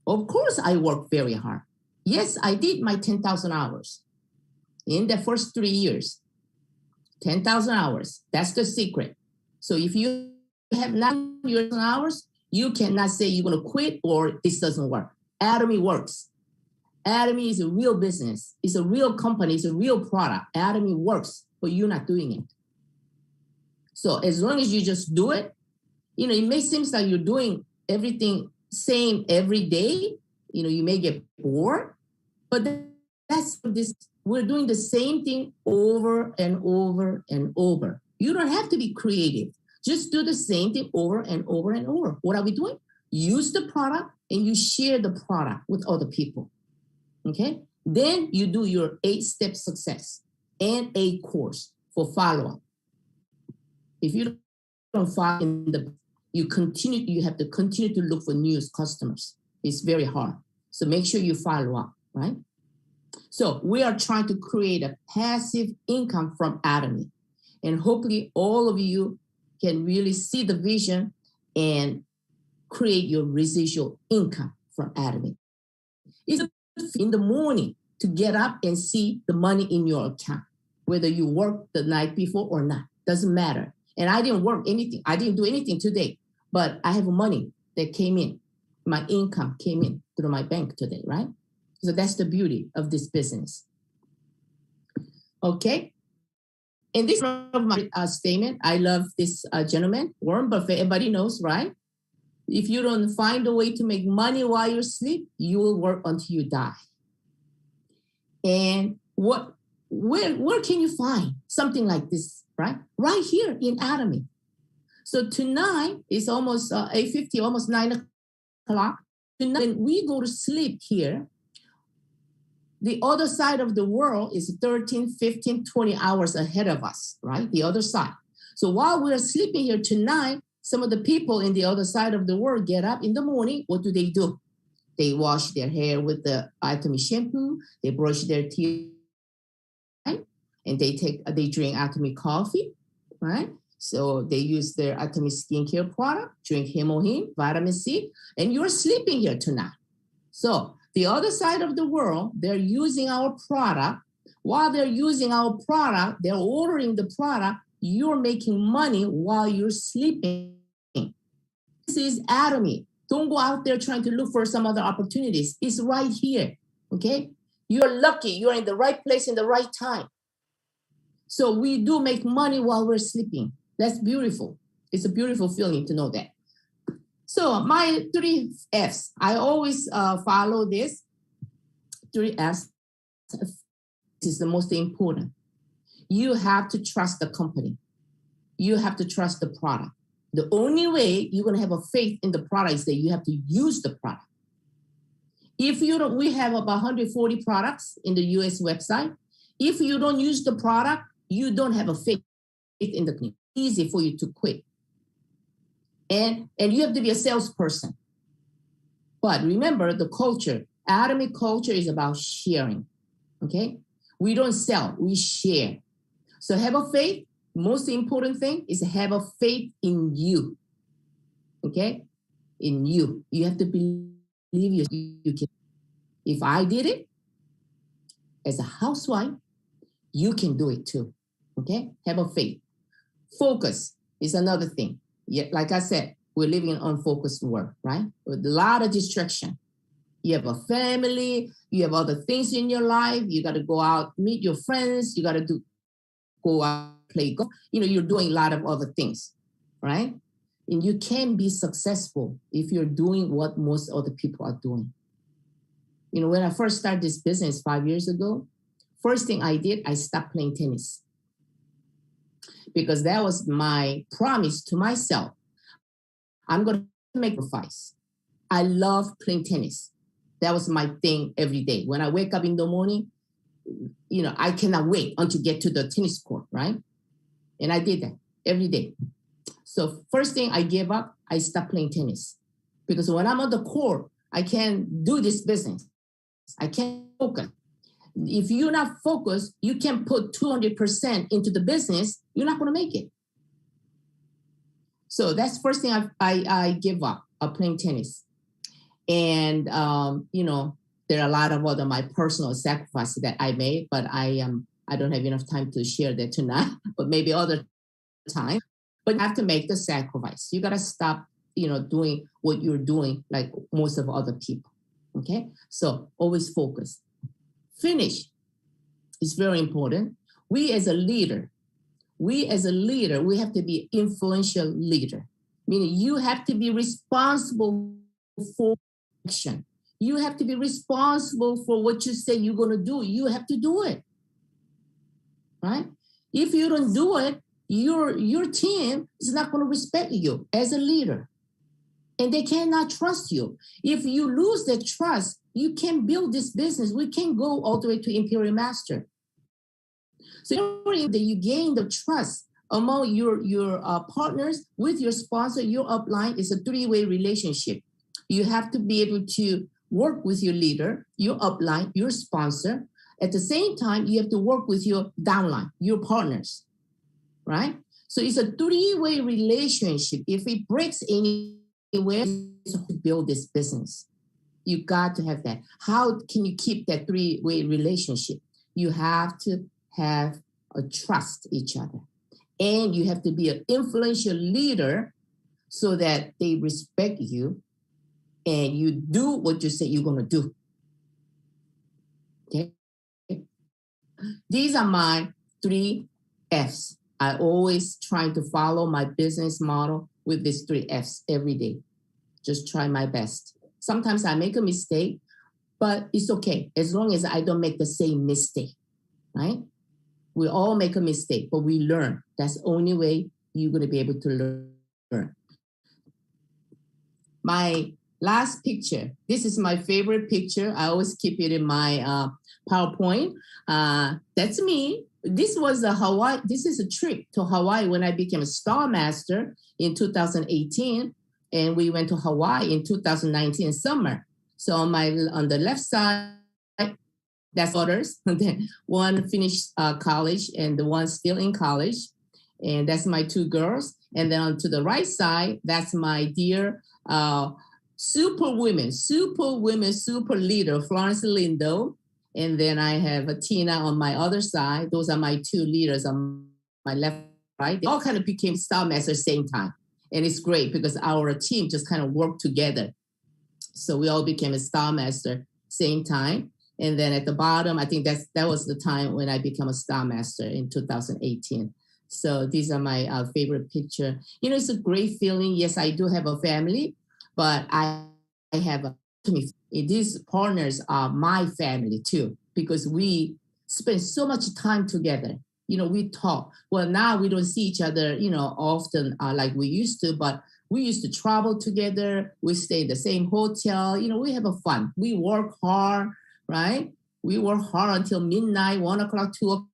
Of course, I work very hard. Yes, I did my 10,000 hours in the first 3 years. 10,000 hours. That's the secret. So if you have 9,000 hours, you cannot say you're going to quit or this doesn't work. Atomy works. Atomy is a real business. It's a real company. It's a real product. Atomy works, but you're not doing it. So as long as you just do it, it may seem like you're doing everything same every day, you may get bored, but that's this. We're doing the same thing over and over and over. You don't have to be creative. Just do the same thing over and over and over. What are we doing? Use the product and you share the product with other people. Okay? Then you do your 8-step success and a course for follow-up. If you don't follow in you have to continue to look for new customers. It's very hard. So make sure you follow up, right? So we are trying to create a passive income from Atomy. And hopefully all of you can really see the vision and create your residual income from Atomy. It's in the morning to get up and see the money in your account, whether you work the night before or not, doesn't matter. And I didn't work anything. I didn't do anything today, but I have money that came in. My income came in through my bank today, right? So that's the beauty of this business. Okay. And this is my statement. I love this gentleman, Warren Buffett. Everybody knows, right? If you don't find a way to make money while you sleep, you will work until you die. And where can you find something like this, right? Right here in Atomy. So tonight is almost 8:50, almost 9 o'clock. Tonight, when we go to sleep here, the other side of the world is 13, 15, 20 hours ahead of us, right? The other side. So while we're sleeping here tonight, some of the people in the other side of the world get up in the morning. What do? They wash their hair with the Atomy shampoo. They brush their teeth, right? And they drink Atomy coffee, right? So they use their Atomy skincare product, drink Hemohin, vitamin C, and you're sleeping here tonight. So the other side of the world, they're using our product. While they're using our product, they're ordering the product. You're making money while you're sleeping. This is Atomy. Don't go out there trying to look for some other opportunities. It's right here, okay? You're lucky. You're in the right place in the right time. So we do make money while we're sleeping. That's beautiful. It's a beautiful feeling to know that. So my 3 F's, I always follow this. 3 F's. This is the most important. You have to trust the company. You have to trust the product. The only way you're going to have a faith in the product is that you have to use the product. If you don't, we have about 140 products in the US website. If you don't use the product, you don't have a faith in the company. It's easy for you to quit. And you have to be a salesperson. But remember the culture. Atomy culture is about sharing. Okay? We don't sell, we share. So have a faith. Most important thing is have a faith in you. Okay? In you. You have to believe you can. If I did it as a housewife, you can do it too. Okay? Have a faith. Focus is another thing. Yeah, like I said, we're living in unfocused world, right? With a lot of distraction. You have a family, you have other things in your life, you got to go out, meet your friends, you got to go out, play golf. You're doing a lot of other things, right? And you can be successful if you're doing what most other people are doing. When I first started this business 5 years ago, first thing I did, I stopped playing tennis. Because that was my promise to myself. I'm going to make a sacrifice. I love playing tennis. That was my thing every day. When I wake up in the morning, I cannot wait until get to the tennis court, right? And I did that every day. So first thing I gave up, I stopped playing tennis. Because when I'm on the court, I can't do this business. I can't focus. If you're not focused, you can put 200% into the business, you're not going to make it. So that's the first thing I give up, playing tennis. And, there are a lot of other my personal sacrifices that I made, but I don't have enough time to share that tonight, but maybe other time. But you have to make the sacrifice. You got to stop, doing what you're doing like most of other people. Okay? So always focus. Finish is very important. We as a leader, we have to be influential leader. Meaning you have to be responsible for action. You have to be responsible for what you say you're going to do. You have to do it, right? If you don't do it, your team is not going to respect you as a leader, and they cannot trust you. If you lose that trust, you can't build this business. We can't go all the way to Imperial Master. So that you gain the trust among your partners, with your sponsor, your upline. Is a three-way relationship. You have to be able to work with your leader, your upline, your sponsor. At the same time, you have to work with your downline, your partners, right? So it's a three-way relationship. If it breaks anywhere, to build this business, you got to have that. How can you keep that three-way relationship? You have to have a trust each other. And you have to be an influential leader so that they respect you and you do what you say you're going to do. Okay? These are my 3 Fs. I always try to follow my business model with these 3 Fs every day. Just try my best. Sometimes I make a mistake, but it's okay as long as I don't make the same mistake, right? We all make a mistake, but we learn. That's the only way you're going to be able to learn. My last picture. This is my favorite picture. I always keep it in my PowerPoint. That's me. This was a Hawaii. This is a trip to Hawaii when I became a Star Master in 2018, and we went to Hawaii in 2019 summer. So on the left side, that's daughters. One finished college and the one still in college. And that's my 2 girls. And then on to the right side, that's my dear super leader, Florence Lindo. And then I have Tina on my other side. Those are my 2 leaders on my left, right. They all kind of became Star Master at the same time. And it's great because our team just kind of worked together. So we all became a Star Master same time. And then at the bottom, I think that was the time when I became a Star Master in 2018. So these are my favorite picture. You know, it's a great feeling. Yes, I do have a family, but I have these partners are my family too, because we spend so much time together. You know, we talk. Well, now we don't see each other, you know, often like we used to, but we used to travel together. We stay in the same hotel. You know, we have a fun. We work hard. Right? We work hard until midnight, 1 o'clock, 2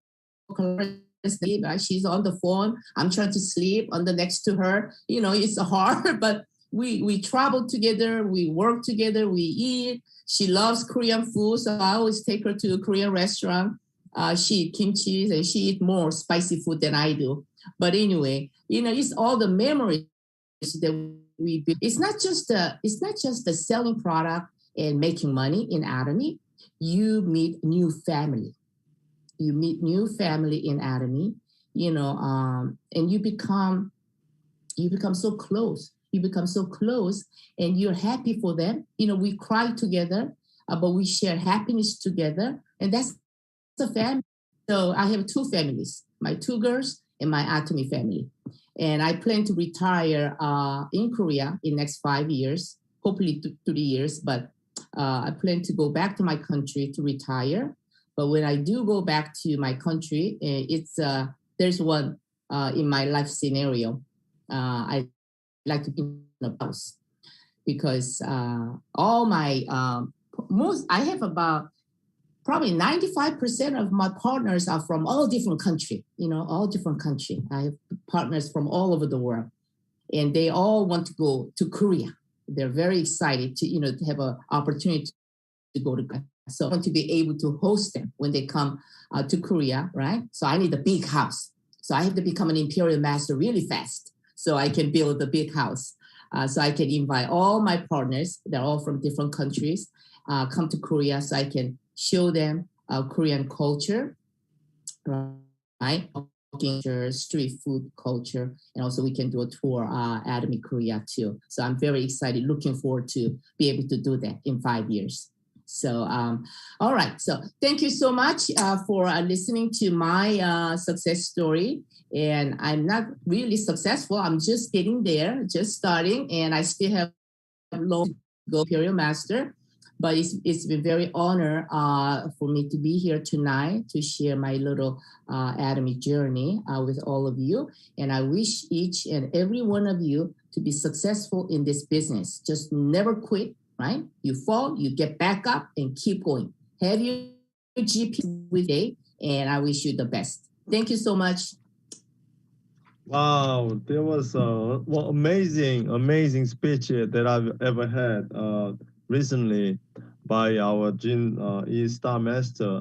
o'clock. Right? She's on the phone. I'm trying to sleep on the next to her. You know, it's hard, but we travel together. We work together. We eat. She loves Korean food, so I always take her to a Korean restaurant. She eats kimchi and she eats more spicy food than I do. But anyway, you know, it's all the memories that we build. It's not just the selling product and making money in Atomy. You meet new family. You meet new family in Atomy, you know, and you become so close. You become so close, and you're happy for them. You know, we cry together, but we share happiness together, and that's a family. So I have 2 families: my 2 girls and my Atomy family. And I plan to retire in Korea in next 5 years, hopefully 3 years, but. I plan to go back to my country to retire. But when I do go back to my country, there's one in my life scenario. I like to be in a house because all my I have about probably 95% of my partners are from all different countries. You know, all different countries. I have partners from all over the world, and they all want to go to Korea. They're very excited to, you know, to have an opportunity to go to Korea. So I want to be able to host them when they come to Korea, right? So I need a big house. So I have to become an Imperial Master really fast so I can build a big house. So I can invite all my partners, they're all from different countries, come to Korea so I can show them Korean culture, right? Street food culture, and also we can do a tour Atomy Korea too. So I'm very excited, looking forward to be able to do that in 5 years. So all right, so thank you so much for listening to my success story. And I'm not really successful, I'm just getting there, just starting, and I still have a long to go Imperial Master. But it's been very honor for me to be here tonight to share my little Atomy journey with all of you. And I wish each and every one of you to be successful in this business. Just never quit, right? You fall, you get back up and keep going. Have your GP with day, and I wish you the best. Thank you so much. Wow, there was amazing speech that I've ever had recently by our Jin Star-master.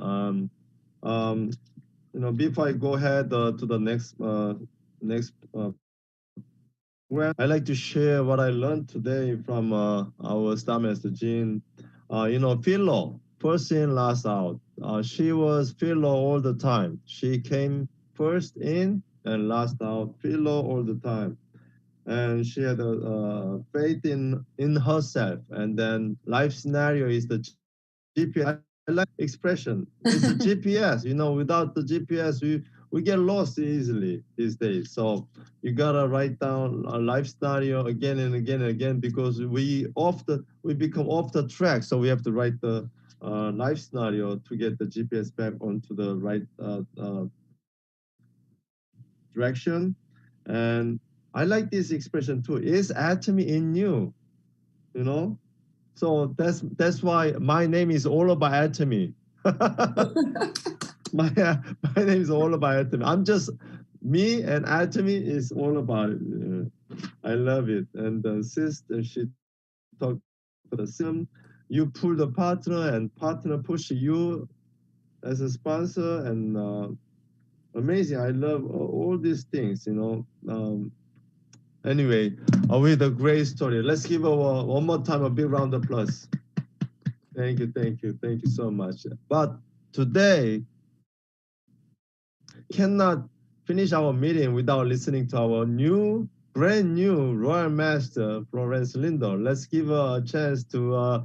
Before I go ahead to the next program, I like to share what I learned today from our Star-master Jin. Philo, first in, last out. She was Philo all the time. She came first in and last out, Philo all the time. And she had a faith in herself. And then life scenario is the GPS. I like expression. It's a GPS. Without the GPS, we get lost easily these days. So you gotta write down a life scenario again and again and again, because we become off the track. So we have to write the life scenario to get the GPS back onto the right direction. And I like this expression too. Is atomy in you? So that's why my name is all about atomy. my name is all about atomy. I'm just me, and atomy is all about it. I love it. And the sister, she talked about the system. You pull the partner, and partner push you as a sponsor, and amazing. I love all these things. Anyway, with a great story. Let's give her one more time a big round of applause. Thank you so much. But today, cannot finish our meeting without listening to our brand new Royal Master, Florence Lindo. Let's give her a chance to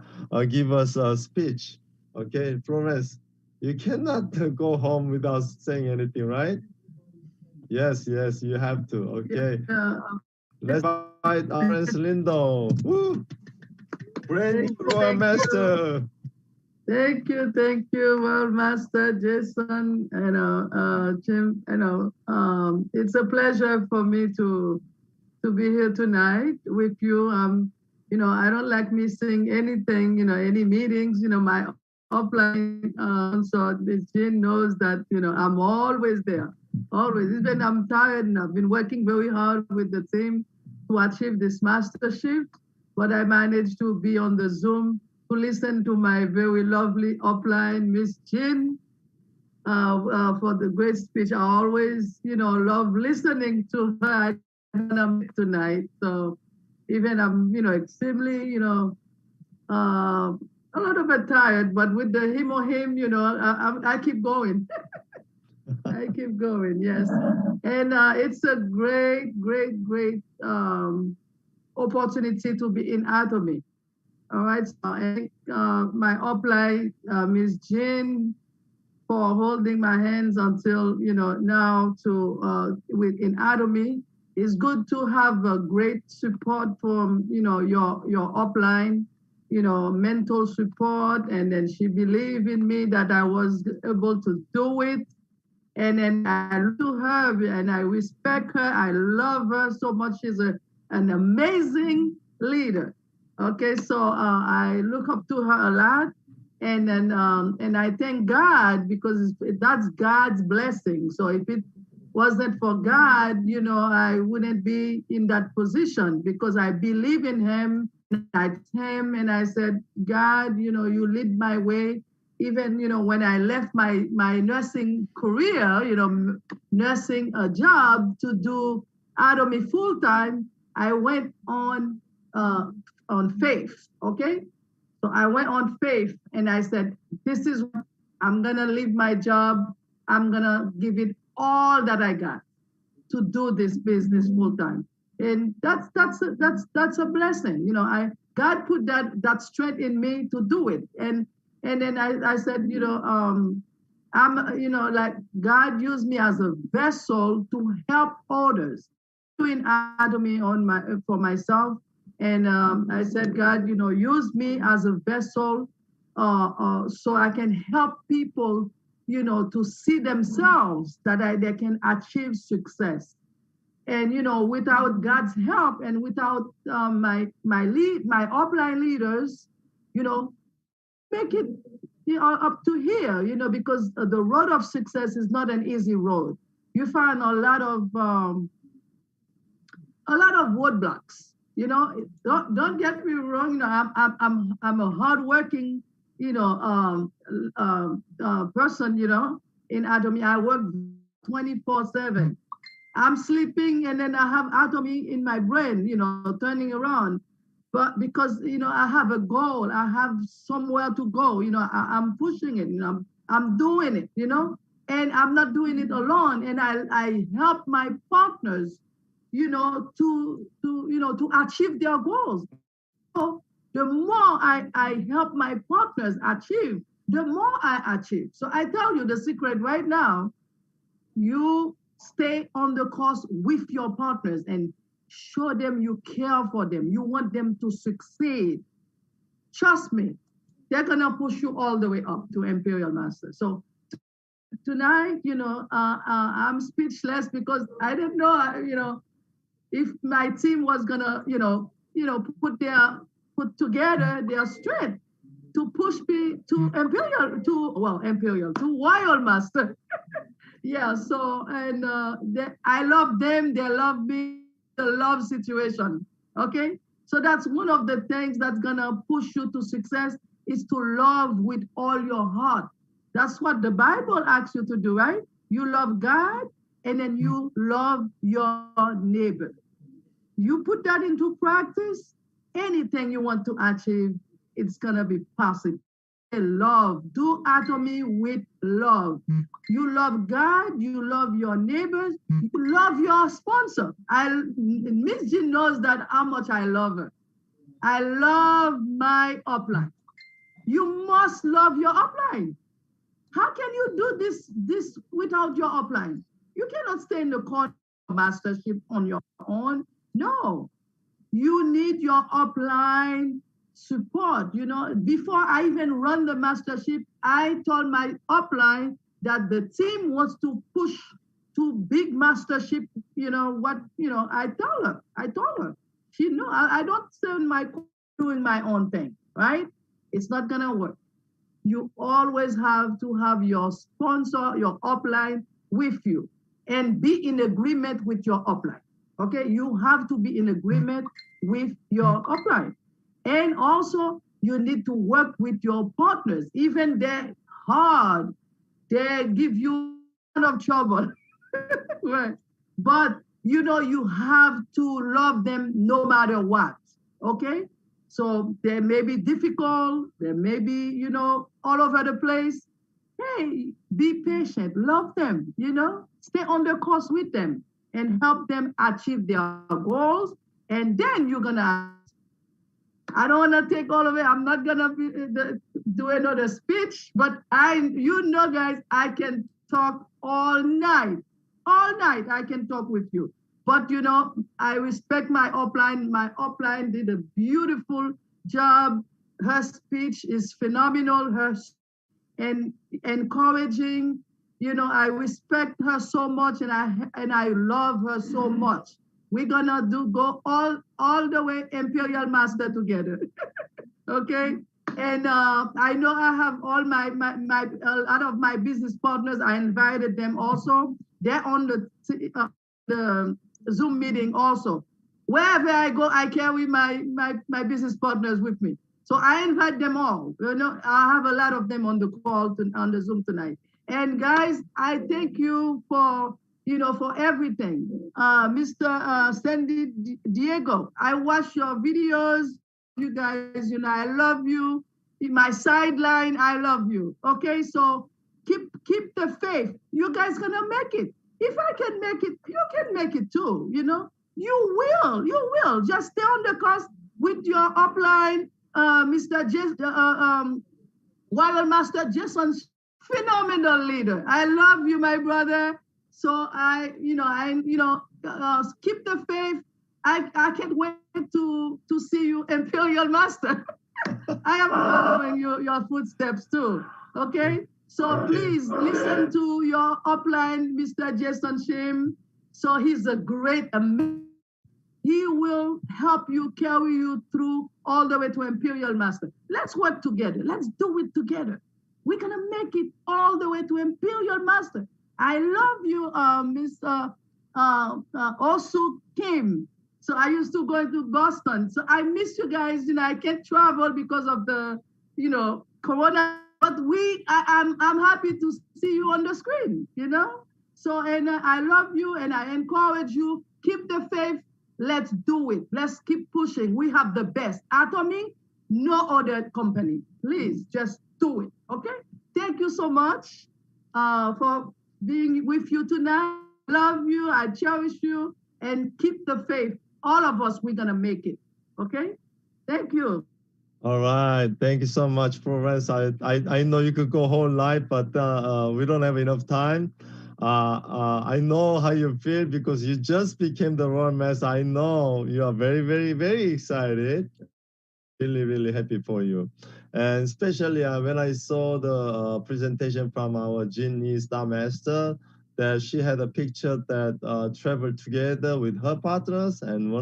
give us a speech. Okay, Florence, you cannot go home without saying anything, right? Yes, you have to. Okay. Let's invite Florence Lindo. Woo! Brand new Royal Master. Thank you, World Master Jason, Jim. It's a pleasure for me to be here tonight with you. I don't like missing anything, any meetings. My offline, so Jim knows that I'm always there, always. Even I'm tired and I've been working very hard with the team to achieve this mastership, but I managed to be on the Zoom to listen to my very lovely upline, Miss Jin, for the great speech. I always, love listening to her tonight. So even I'm, extremely, a little bit tired, but with the him, I keep going. I keep going, yes. And it's a great opportunity to be in Atomy. All right, so I thank my upline, Ms. Jin, for holding my hands until, now to in Atomy. It's good to have a great support from, your upline, mental support. And then she believed in me that I was able to do it. And then I look to her and I respect her. I love her so much. She's an amazing leader. Okay, so I look up to her a lot, and then and I thank God because that's God's blessing. So if it wasn't for God, I wouldn't be in that position because I believe in Him. I him and I said, God, you lead my way. Even when I left my nursing career, nursing a job to do Atomy full time, I went on faith, okay? So I went on faith and I said, this is what I'm gonna leave my job. I'm gonna give it all that I got to do this business full time. And that's a blessing. God put that strength in me to do it. And then I said, I'm, like God used me as a vessel to help others doing Atomy for myself. And I said, God, use me as a vessel so I can help people, to see themselves that they can achieve success. And, without God's help and without my upline leaders, make it up to here, because the road of success is not an easy road. You find a lot of roadblocks. Don't get me wrong. I'm a hardworking, person. In Atomy, I work 24/7. I'm sleeping, and then I have Atomy in my brain, turning around. But because I have a goal, I have somewhere to go. I'm pushing it. I'm doing it. And I'm not doing it alone. And I help my partners, to achieve their goals. So the more I help my partners achieve, the more I achieve. So I tell you the secret right now, you stay on the course with your partners and show them you care for them. You want them to succeed. Trust me, they're gonna push you all the way up to Imperial Master. So tonight, I'm speechless because I didn't know, if my team was gonna, put together their strength to push me to Royal Master. Yeah, so, and I love them, they love me, the love situation, okay? So that's one of the things that's gonna push you to success is to love with all your heart. That's what the Bible asks you to do, right? You love God, and then you love your neighbor. You put that into practice, anything you want to achieve, it's gonna be possible. Love, do Atomy with love. You love God, you love your neighbors, you love your sponsor. Miss Jean knows that how much I love her. I love my upline. You must love your upline. How can you do this without your upline? You cannot stay in the corner of mastership on your own. No, you need your upline support. Before I even run the mastership, I told my upline that the team wants to push to big mastership. I told her. She know I don't spend doing my own thing, right? It's not gonna work. You always have to have your sponsor, your upline with you and be in agreement with your upline. Okay, you have to be in agreement with your upline. And also, you need to work with your partners. Even they're hard, they give you a lot of trouble. Right. But, you have to love them no matter what, okay? So they may be difficult, they may be, all over the place. Hey, be patient, love them, stay on the course with them and help them achieve their goals. And then you're gonna, I don't wanna take all of it. I'm not gonna do another speech, but guys, I can talk all night. All night I can talk with you. But I respect my upline. My upline did a beautiful job. Her speech is phenomenal. And encouraging. I respect her so much, and I love her so much. We're gonna go all the way Imperial Master together. Okay. And I know I have all a lot of my business partners. I invited them also. They're on the Zoom meeting also. Wherever I go, I carry my business partners with me. So I invite them all. I have a lot of them on the call on the Zoom tonight. And guys, I thank you for for everything. Mr. Sandy Diego, I watch your videos. You guys, I love you. In my sideline, I love you. Okay, so keep the faith. You guys gonna make it. If I can make it, you can make it too. You will. Just stay on the course with your upline, Mr. Royal Master Jason, phenomenal leader. I love you, my brother. So keep the faith. I can't wait to see you, Imperial Master. I am following your footsteps too. Okay? So please listen to your upline, Mr. Jason Shim. So he's a great, he will help you carry you through all the way to Imperial Master. Let's work together. Let's do it together. We're gonna make it all the way to Imperial Master. I love you, Mr. Also Kim. So I used to go into Boston. So I miss you guys. I can't travel because of the, Corona. But I'm happy to see you on the screen. So and I love you and I encourage you. Keep the faith. Let's do it. Let's keep pushing. We have the best. Atomy, no other company. Please just do it. Okay. Thank you so much for being with you tonight. Love you. I cherish you. And keep the faith. All of us, we're going to make it. Okay? Thank you. All right. Thank you so much, Florence. I know you could go whole life, but we don't have enough time. I know how you feel because you just became the Royal Master. I know you are very, very, very excited. Really, really happy for you. And especially when I saw the presentation from our Ginny Star Master, that she had a picture that traveled together with her partners, and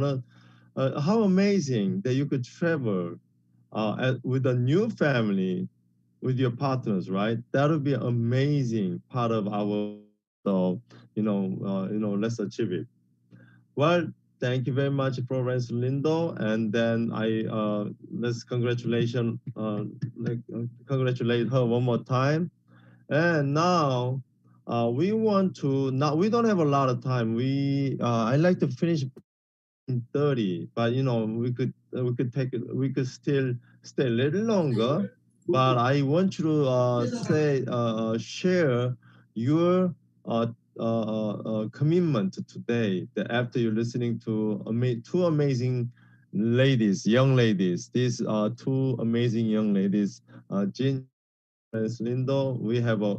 how amazing that you could travel with a new family with your partners, right? That would be an amazing part of our, let's achieve it. Well, thank you very much, Florence Lindo, and then let's congratulate her one more time. And now we don't have a lot of time. I like to finish in 30, but we could still stay a little longer. But I want you to share your commitment today, that after you're listening to two amazing ladies, young ladies. These are two amazing young ladies, Jean and Lindo. We have a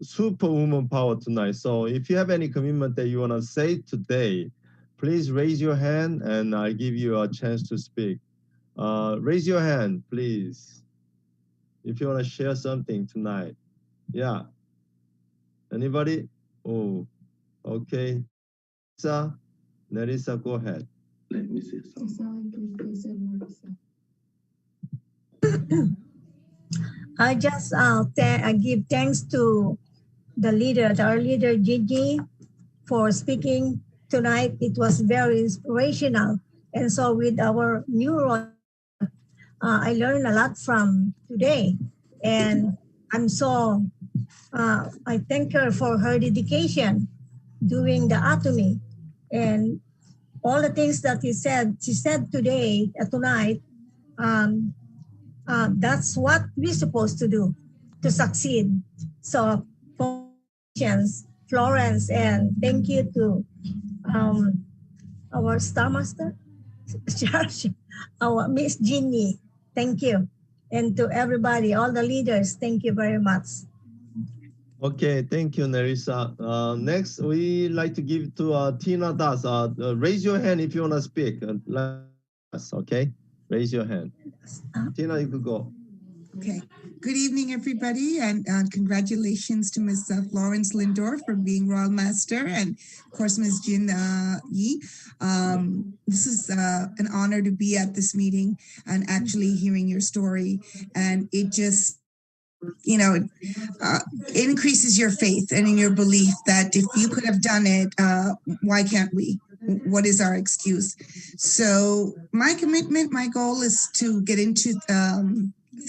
superwoman power tonight. So if you have any commitment that you want to say today, please raise your hand and I'll give you a chance to speak. Raise your hand, please, if you want to share something tonight. Yeah. Anybody? Oh, okay. Nerissa, go ahead. Let me say something. I just I give thanks to our leader Gigi, for speaking tonight. It was very inspirational. And so with our new role, I learned a lot from today. And I'm so, I thank her for her dedication doing the Atomy. And all the things that she said today, tonight, that's what we're supposed to do to succeed. So, congratulations, Florence, and thank you to our Star Master, our Miss Ginny. Thank you. And to everybody, all the leaders, thank you very much. Okay, thank you, Nerissa. Next, we like to give to Tina Das. Raise your hand if you want to speak. Okay, raise your hand. Tina, you could go. Okay. Good evening, everybody, and congratulations to Ms. Florence Lindor for being Royal Master, and of course, Ms. Jin Yi. This is an honor to be at this meeting and actually hearing your story, and it just, it increases your faith and in your belief that if you could have done it, why can't we? What is our excuse? So my commitment, my goal is to get into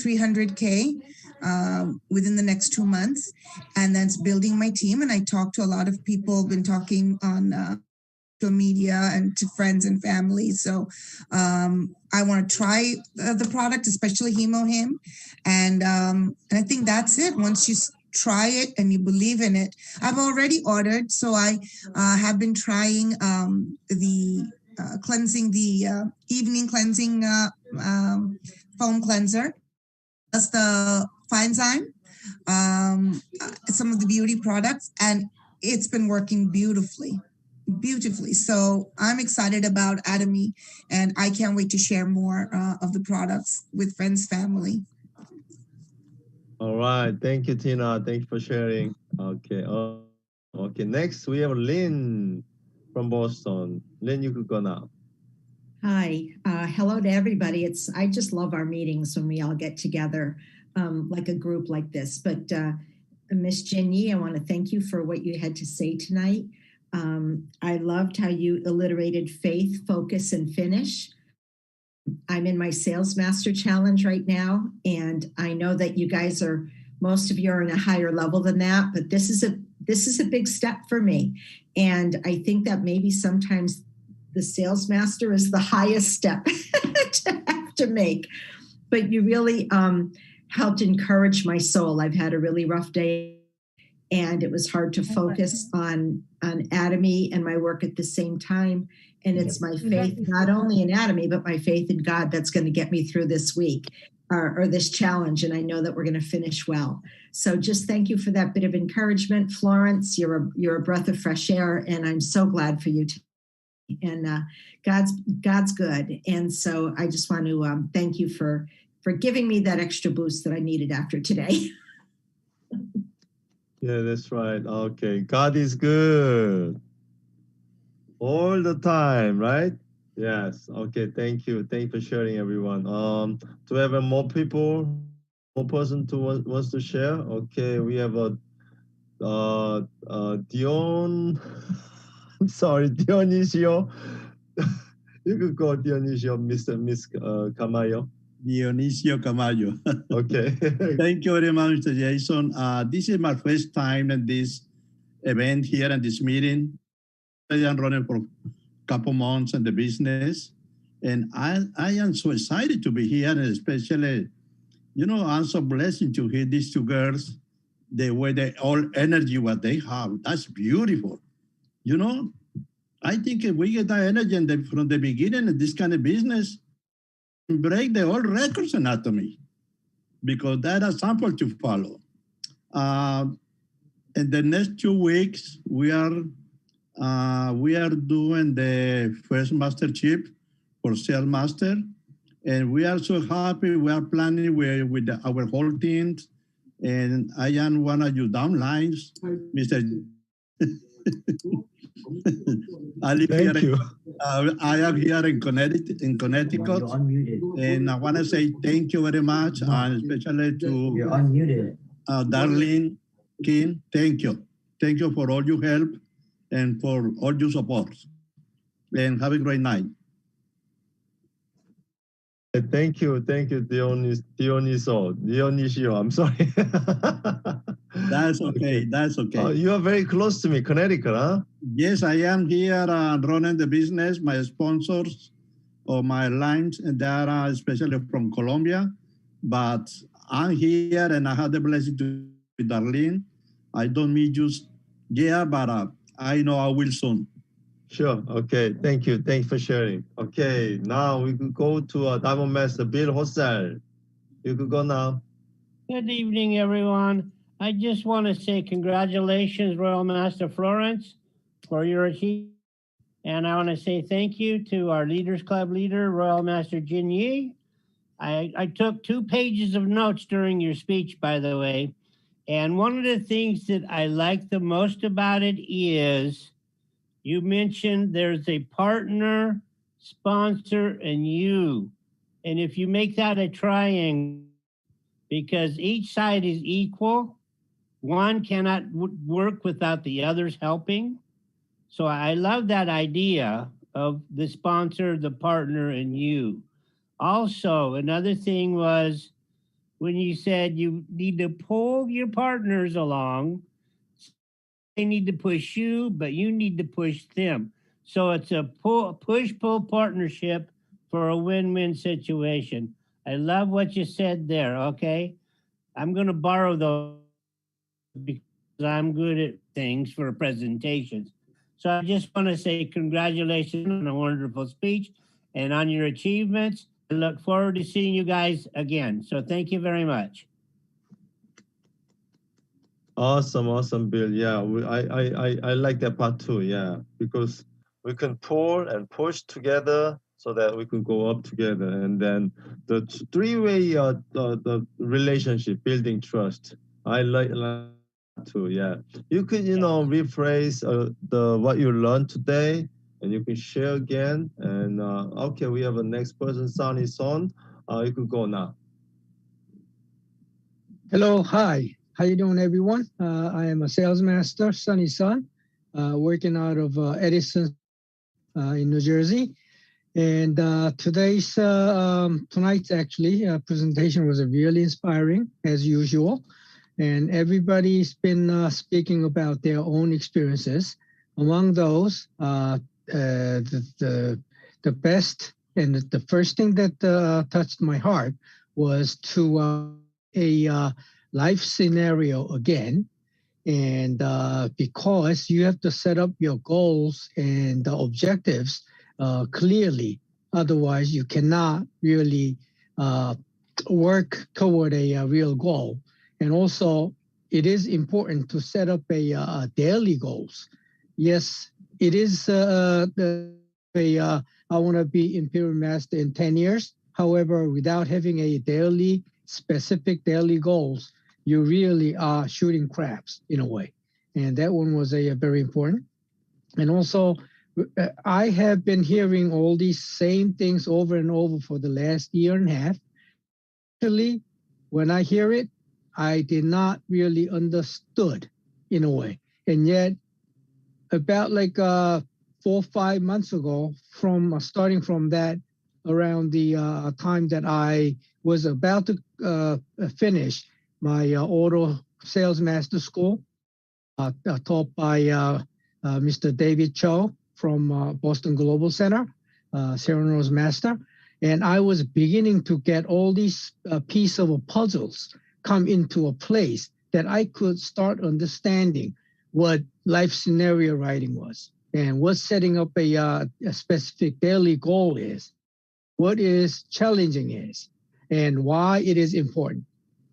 300K within the next 2 months, and that's building my team. And I talked to a lot of people, been talking on social media and to friends and family. So I want to try the product, especially HemoHim. And I think that's it. Once you try it and you believe in it, I've already ordered. So I have been trying the cleansing, the evening cleansing foam cleanser. That's the Feinzyme, some of the beauty products, and it's been working beautifully. beautifully. So I'm excited about Atomy, and I can't wait to share more of the products with friends, family. All right. Thank you, Tina. Thank you for sharing. Okay. Okay. Next, we have Lynn from Boston. Lynn, you could go now. Hi. Hello to everybody. I just love our meetings when we all get together like a group like this. But Miss Jenny, I want to thank you for what you had to say tonight. I loved how you alliterated faith, focus, and finish. I'm in my Sales Master Challenge right now, and I know that you guys most of you are in a higher level than that, but this is a big step for me. And I think that maybe sometimes the Sales Master is the highest step to have to make. But you really helped encourage my soul. I've had a really rough day, and it was hard to focus on Atomy and my work at the same time. And it's my faith, not only in Atomy, but my faith in God that's going to get me through this week or this challenge. And I know that we're going to finish well. So just thank you for that bit of encouragement. Florence, you're a breath of fresh air, and I'm so glad for you. And God's good. And so I just want to thank you for giving me that extra boost that I needed after today. Yeah, that's right. Okay. God is good. All the time, right? Yes. Okay. Thank you. Thank you for sharing, everyone. To have more people, more person wants to share. Okay, we have a Dion. I'm sorry, Dionisio. You could go Dionisio, Miss Camayo. Dionisio Camayo. Okay. Thank you very much, Mr. Jason. This is my first time at this event here at this meeting. I am running for a couple months in the business, and I am so excited to be here, and especially, I'm so blessed to hear these two girls, the way all energy what they have. That's beautiful. I think if we get that energy from the beginning of this kind of business, break the old records in Atomy, because that's a sample to follow. In the next 2 weeks, we are doing the first mastership for Sales Master, and we are so happy. We are planning with our whole team, and I am one of you downlines, Mr. Thank you. I am here in Connecticut, and I want to say thank you very much, and especially to Darlene King. Thank you for all your help and for all your support. And have a great night. Thank you, Dionisio. I'm sorry. That's okay. That's okay. You are very close to me, Connecticut, huh? Yes, I am here running the business. My sponsors or my lines, and they are especially from Colombia. But I'm here, and I had the blessing to be Darlene. I don't meet you yet, but I know I will soon. Sure. Okay. Thank you. Thanks for sharing. Okay. Now we could go to Diamond Master Bill Hossel. You could go now. Good evening, everyone. I just want to say congratulations, Royal Master Florence, for your achievement. And I want to say thank you to our Leaders Club leader, Royal Master Jin Yi. I took 2 pages of notes during your speech, by the way. And one of the things that I like the most about it is you mentioned there's a partner, sponsor, and you. And if you make that a triangle, because each side is equal, one cannot work without the others helping. So I love that idea of the sponsor, the partner, and you. Also, another thing was when you said you need to pull your partners along. They need to push you, but you need to push them. So it's a push-pull partnership for a win-win situation. I love what you said there, okay? I'm going to borrow those because I'm good at things for presentations. So I just want to say congratulations on a wonderful speech and on your achievements. I look forward to seeing you guys again. So thank you very much. Awesome, Bill. Yeah, I like that part too. Yeah, because we can pull and push together so that we can go up together, and then the three-way the relationship building trust. I like too. Yeah, you could rephrase the what you learned today, and you can share again. And okay, we have a next person, Sunny Son. You can go now. Hello, hi. How you doing, everyone? I am a sales master, Sunny Sun, working out of Edison in New Jersey. And tonight's actually presentation was really inspiring as usual. And everybody's been speaking about their own experiences. Among those, the best and the first thing that touched my heart was to a life scenario again. And because you have to set up your goals and the objectives clearly, otherwise you cannot really work toward a real goal. And also, it is important to set up a daily goals. Yes, it is I want to be Imperial Master in 10 years. However, without having a specific daily goals, you really are shooting craps in a way. And that one was very important. And also, I have been hearing all these same things over and over for the last year and a half. Actually, when I hear it, I did not really understood in a way. And yet, about like 4 or 5 months ago, from starting from that, around the time that I was about to finish my auto sales master school, taught by Mr. David Cho from Boston Global Center, Sharon Rose Master. And I was beginning to get all these pieces of puzzles come into a place that I could start understanding what life scenario writing was and what setting up a specific daily goal is, what is challenging is, and why it is important.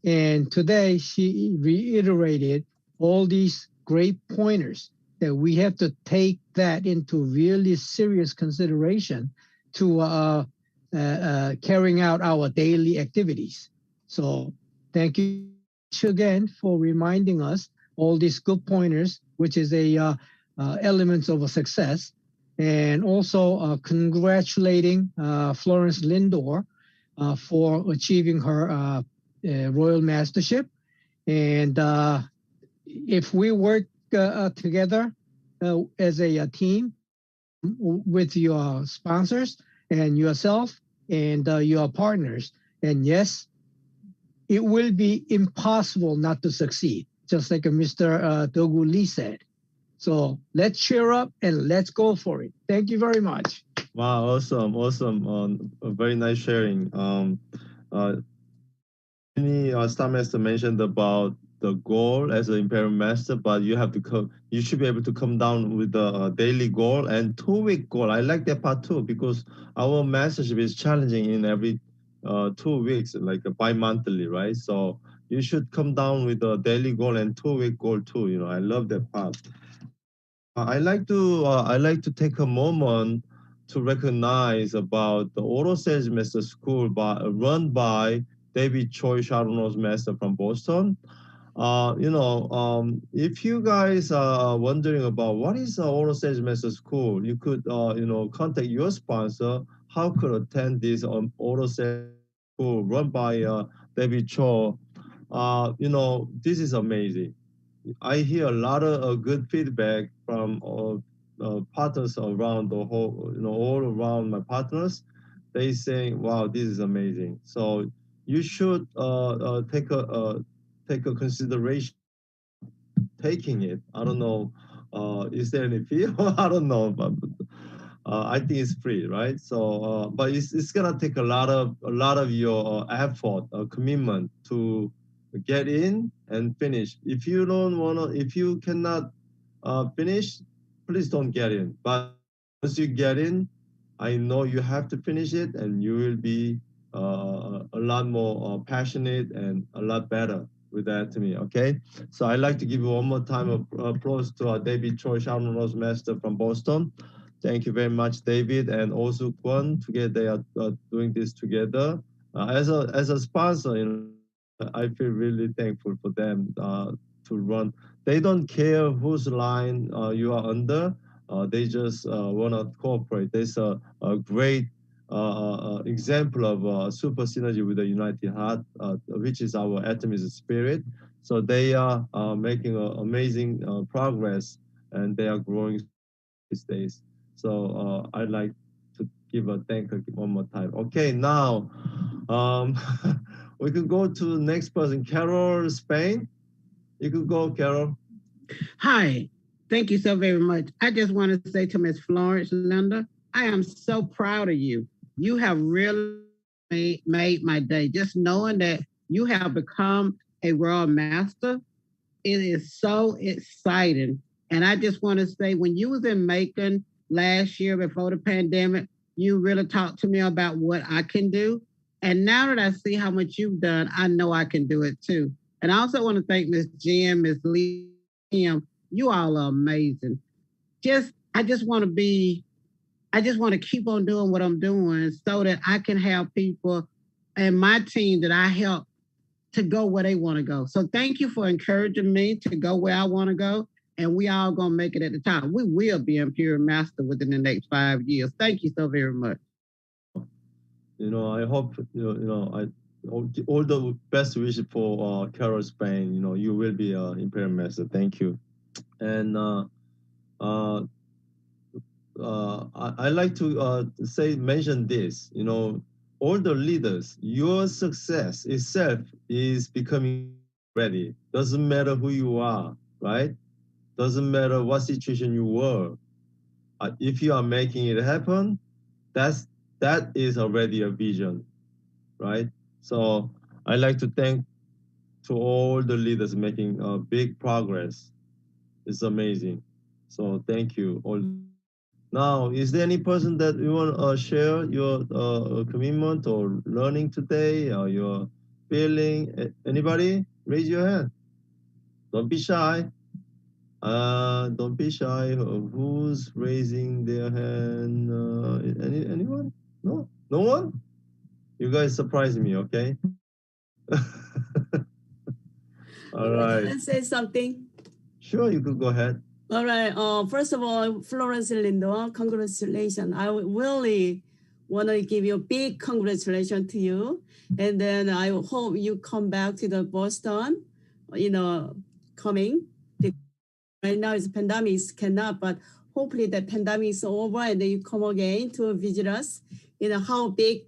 And today she reiterated all these great pointers that we have to take that into really serious consideration to carrying out our daily activities. So thank you again for reminding us all these good pointers, which is elements of a success. And also congratulating Florence Lindor for achieving her Royal Mastership. And if we work together as a team with your sponsors and yourself and your partners, and yes, it will be impossible not to succeed, just like Mr. Dogu Lee said. So let's cheer up and let's go for it. Thank you very much. Wow, awesome. Very nice sharing. Star Master mentioned about the goal as an Imperial Master, but you should be able to come down with the daily goal and 2-week goal. I like that part too, because our mastership is challenging in every 2 weeks, like bi-monthly, right? So you should come down with a daily goal and 2-week goal too. I love that part. I like to take a moment to recognize about the Auto Sales Master School run by David Choi, Sharon Rose Master from Boston. If you guys are wondering about what is the Auto Sales Master School, you could contact your sponsor. How could attend this Auto Sales School run by David Choi? This is amazing. I hear a lot of good feedback from partners around the whole, all around my partners. They say, "Wow, this is amazing." So you should take a consideration taking it. I don't know, is there any fee? I don't know, but I think it's free, right? So, but it's gonna take a lot of your effort, commitment to get in and finish. If you cannot finish, please don't get in. But once you get in, I know you have to finish it, and you will be a lot more passionate and a lot better with Atomy, okay? So I'd like to give you one more time of applause to David Choi, Sharon Rose Master from Boston. Thank you very much, David, and also Kwon. Together they are doing this together. As a sponsor, you know, I feel really thankful for them to run. They don't care whose line you are under. They just want to cooperate. There's a great example of super synergy with the United Heart, which is our Atomy's spirit. So they are making amazing progress, and they are growing these days. So I'd like to give a thank you one more time. Okay, now we could go to the next person, Carol, Spain. You could go, Carol. Hi, thank you so very much. I just want to say to Ms. Florence Linda, I am so proud of you. You have really made my day. Just knowing that you have become a Royal Master, it is so exciting. And I just want to say, when you was in Macon last year before the pandemic, you really talked to me about what I can do. And now that I see how much you've done, I know I can do it too. And I also want to thank Ms. Jim, Ms. Lee, you all are amazing. I just want to keep on doing what I'm doing so that I can have people and my team that I help to go where they want to go. So thank you for encouraging me to go where I want to go. And we all going to make it at the top. We will be Imperial Master within the next 5 years. Thank you so very much. You know, I hope, all the best wishes for Carol Spain. You know, you will be Imperial Master. Thank you. And I like to mention this, you know, all the leaders, your success itself is becoming ready. Doesn't matter who you are, right? Doesn't matter what situation you were. If you are making it happen, that is already a vision, right? So I like to thank to all the leaders making big progress. It's amazing. So thank you all. Now, is there any person that you want to share your commitment or learning today, or your feeling? Anybody? Raise your hand. Don't be shy. Don't be shy. Who's raising their hand? Anyone? No? No one? You guys surprise me, okay? All right. Can I say something? Sure, you could go ahead. All right. First of all, Florence Lindo, congratulations. I really want to give you a big congratulations to you. And then I hope you come back to the Boston, coming. Right now it's pandemic, cannot, but hopefully the pandemic is over and then you come again to visit us. You know how big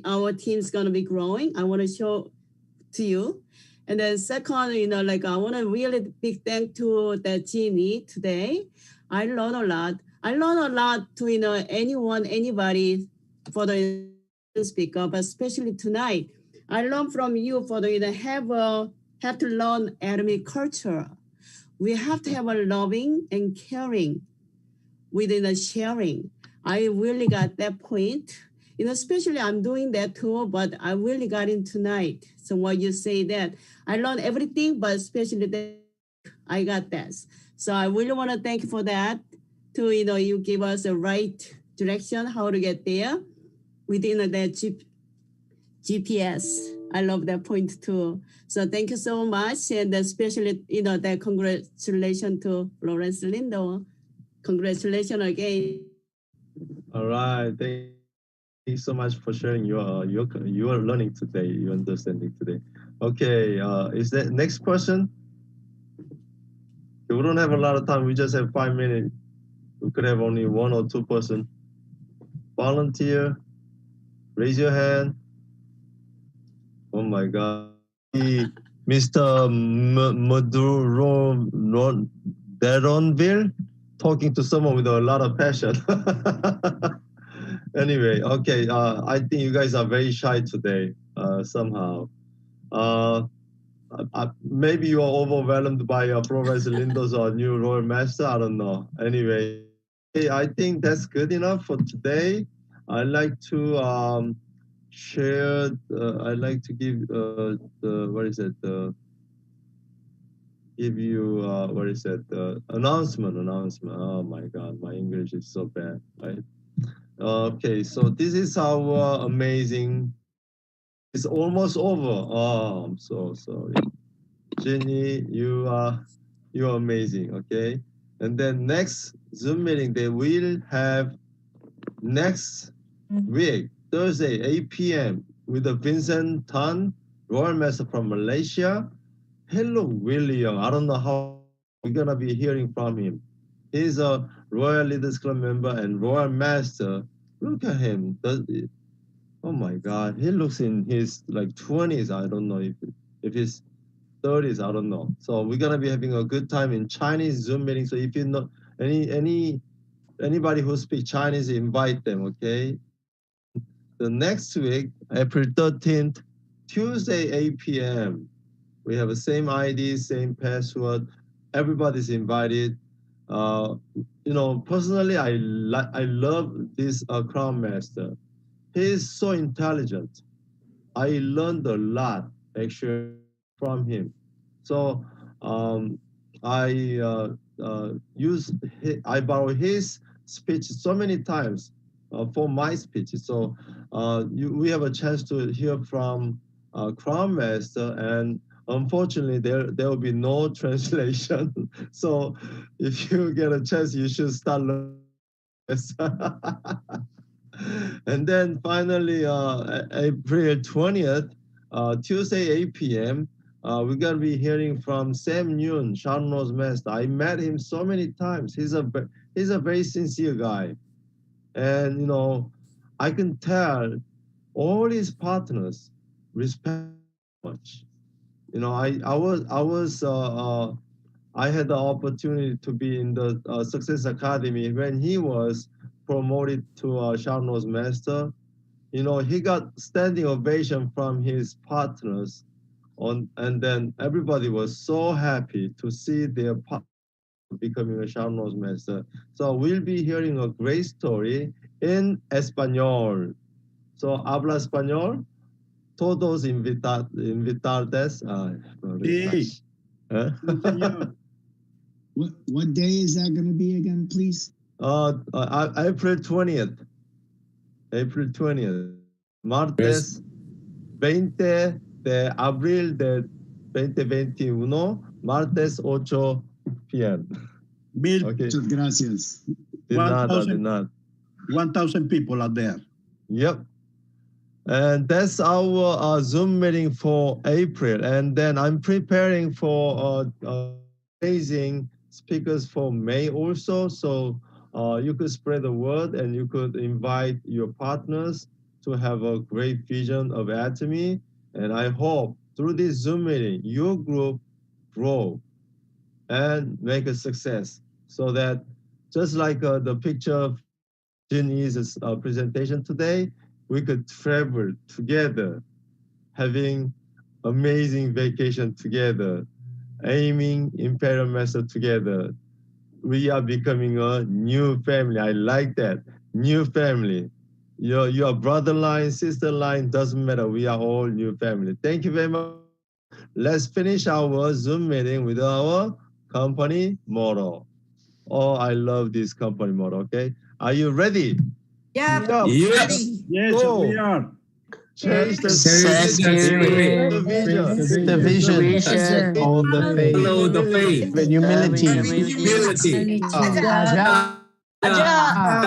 our team is going to be growing. I want to show to you. And then second, I want to really big thank to the Jeannie today. I learned a lot. I learned a lot to, anybody for the speaker, but especially tonight. I learned from you for the, have to learn Atomy culture. We have to have a loving and caring within the sharing. I really got that point. Especially I'm doing that too, but I really got in tonight. So what you say that, I learned everything, but especially that I got that. So I really want to thank you for that. To, you give us the right direction, how to get there within that GPS. I love that point too. So thank you so much. And especially, that congratulations to Florence Lindo. Congratulations again. All right. Thank you so much for sharing your learning today, your understanding today. Okay, is that next question? We don't have a lot of time. We just have 5 minutes. We could have only 1 or 2 person. Volunteer, raise your hand. Oh my God. Mr. Deronville talking to someone with a lot of passion. Anyway, okay. I think you guys are very shy today, somehow. Maybe you are overwhelmed by Professor Lindo's new Royal Master. I don't know. Anyway, I think that's good enough for today. I'd like to share. I'd like to give the give you, what is that, announcement. Oh my God, my English is so bad, right? Okay, so this is our amazing, it's almost over. Oh, I'm so sorry. Jenny, you're amazing, okay? And then next Zoom meeting, they will have next week, Thursday, 8 p.m. with the Vincent Tan, Royal Master from Malaysia. He look really young. I don't know how we're gonna be hearing from him. He's a Royal Leaders Club member and Royal Master. Look at him. Oh my God, he looks in his like 20s. I don't know if he's 30s. I don't know. So we're gonna be having a good time in Chinese Zoom meeting. So if you know anybody who speaks Chinese, invite them. Okay. The next week, April 13th, Tuesday, 8 p.m. We have the same ID, same password. Everybody's invited. You know, personally, I love this Crown Master. He's so intelligent. I learned a lot actually from him. So I borrow his speech so many times for my speeches. So we have a chance to hear from Crown Master, and unfortunately there will be no translation. So if you get a chance, you should start learning. And then finally, April 20th, Tuesday, 8 p.m., we're going to be hearing from Sam Yoon, Sharno's master. I met him so many times. He's a very sincere guy. And, you know, I can tell all his partners respect much. You know, I had the opportunity to be in the Success Academy when he was promoted to Sharno's master. You know, he got standing ovation from his partners, and then everybody was so happy to see their partner becoming a Sharno's master. So we'll be hearing a great story in Espanol. So habla español. Todos invitados. Sí. What day is that going to be again, please? April 20th. April 20th. Martes 20 de abril de 2021, martes 8 p.m. Muchas gracias. De nada. 1,000 people are there. Yep. And that's our Zoom meeting for April. And then I'm preparing for amazing speakers for May also. So you could spread the word and you could invite your partners to have a great vision of Atomy. And I hope through this Zoom meeting, your group grow and make a success, so that just like the picture of Jin's presentation today, we could travel together, having amazing vacation together, aiming Imperial Master together. We are becoming a new family. I like that, new family. Your brother line, sister line, doesn't matter. We are all new family. Thank you very much. Let's finish our Zoom meeting with our company motto. Oh, I love this company motto, okay? Are you ready? Yeah. Yes. Yes, Go. we are. Change the spirit, the vision, all the faith, follow the faith, with humility, humility. Aja. Aja.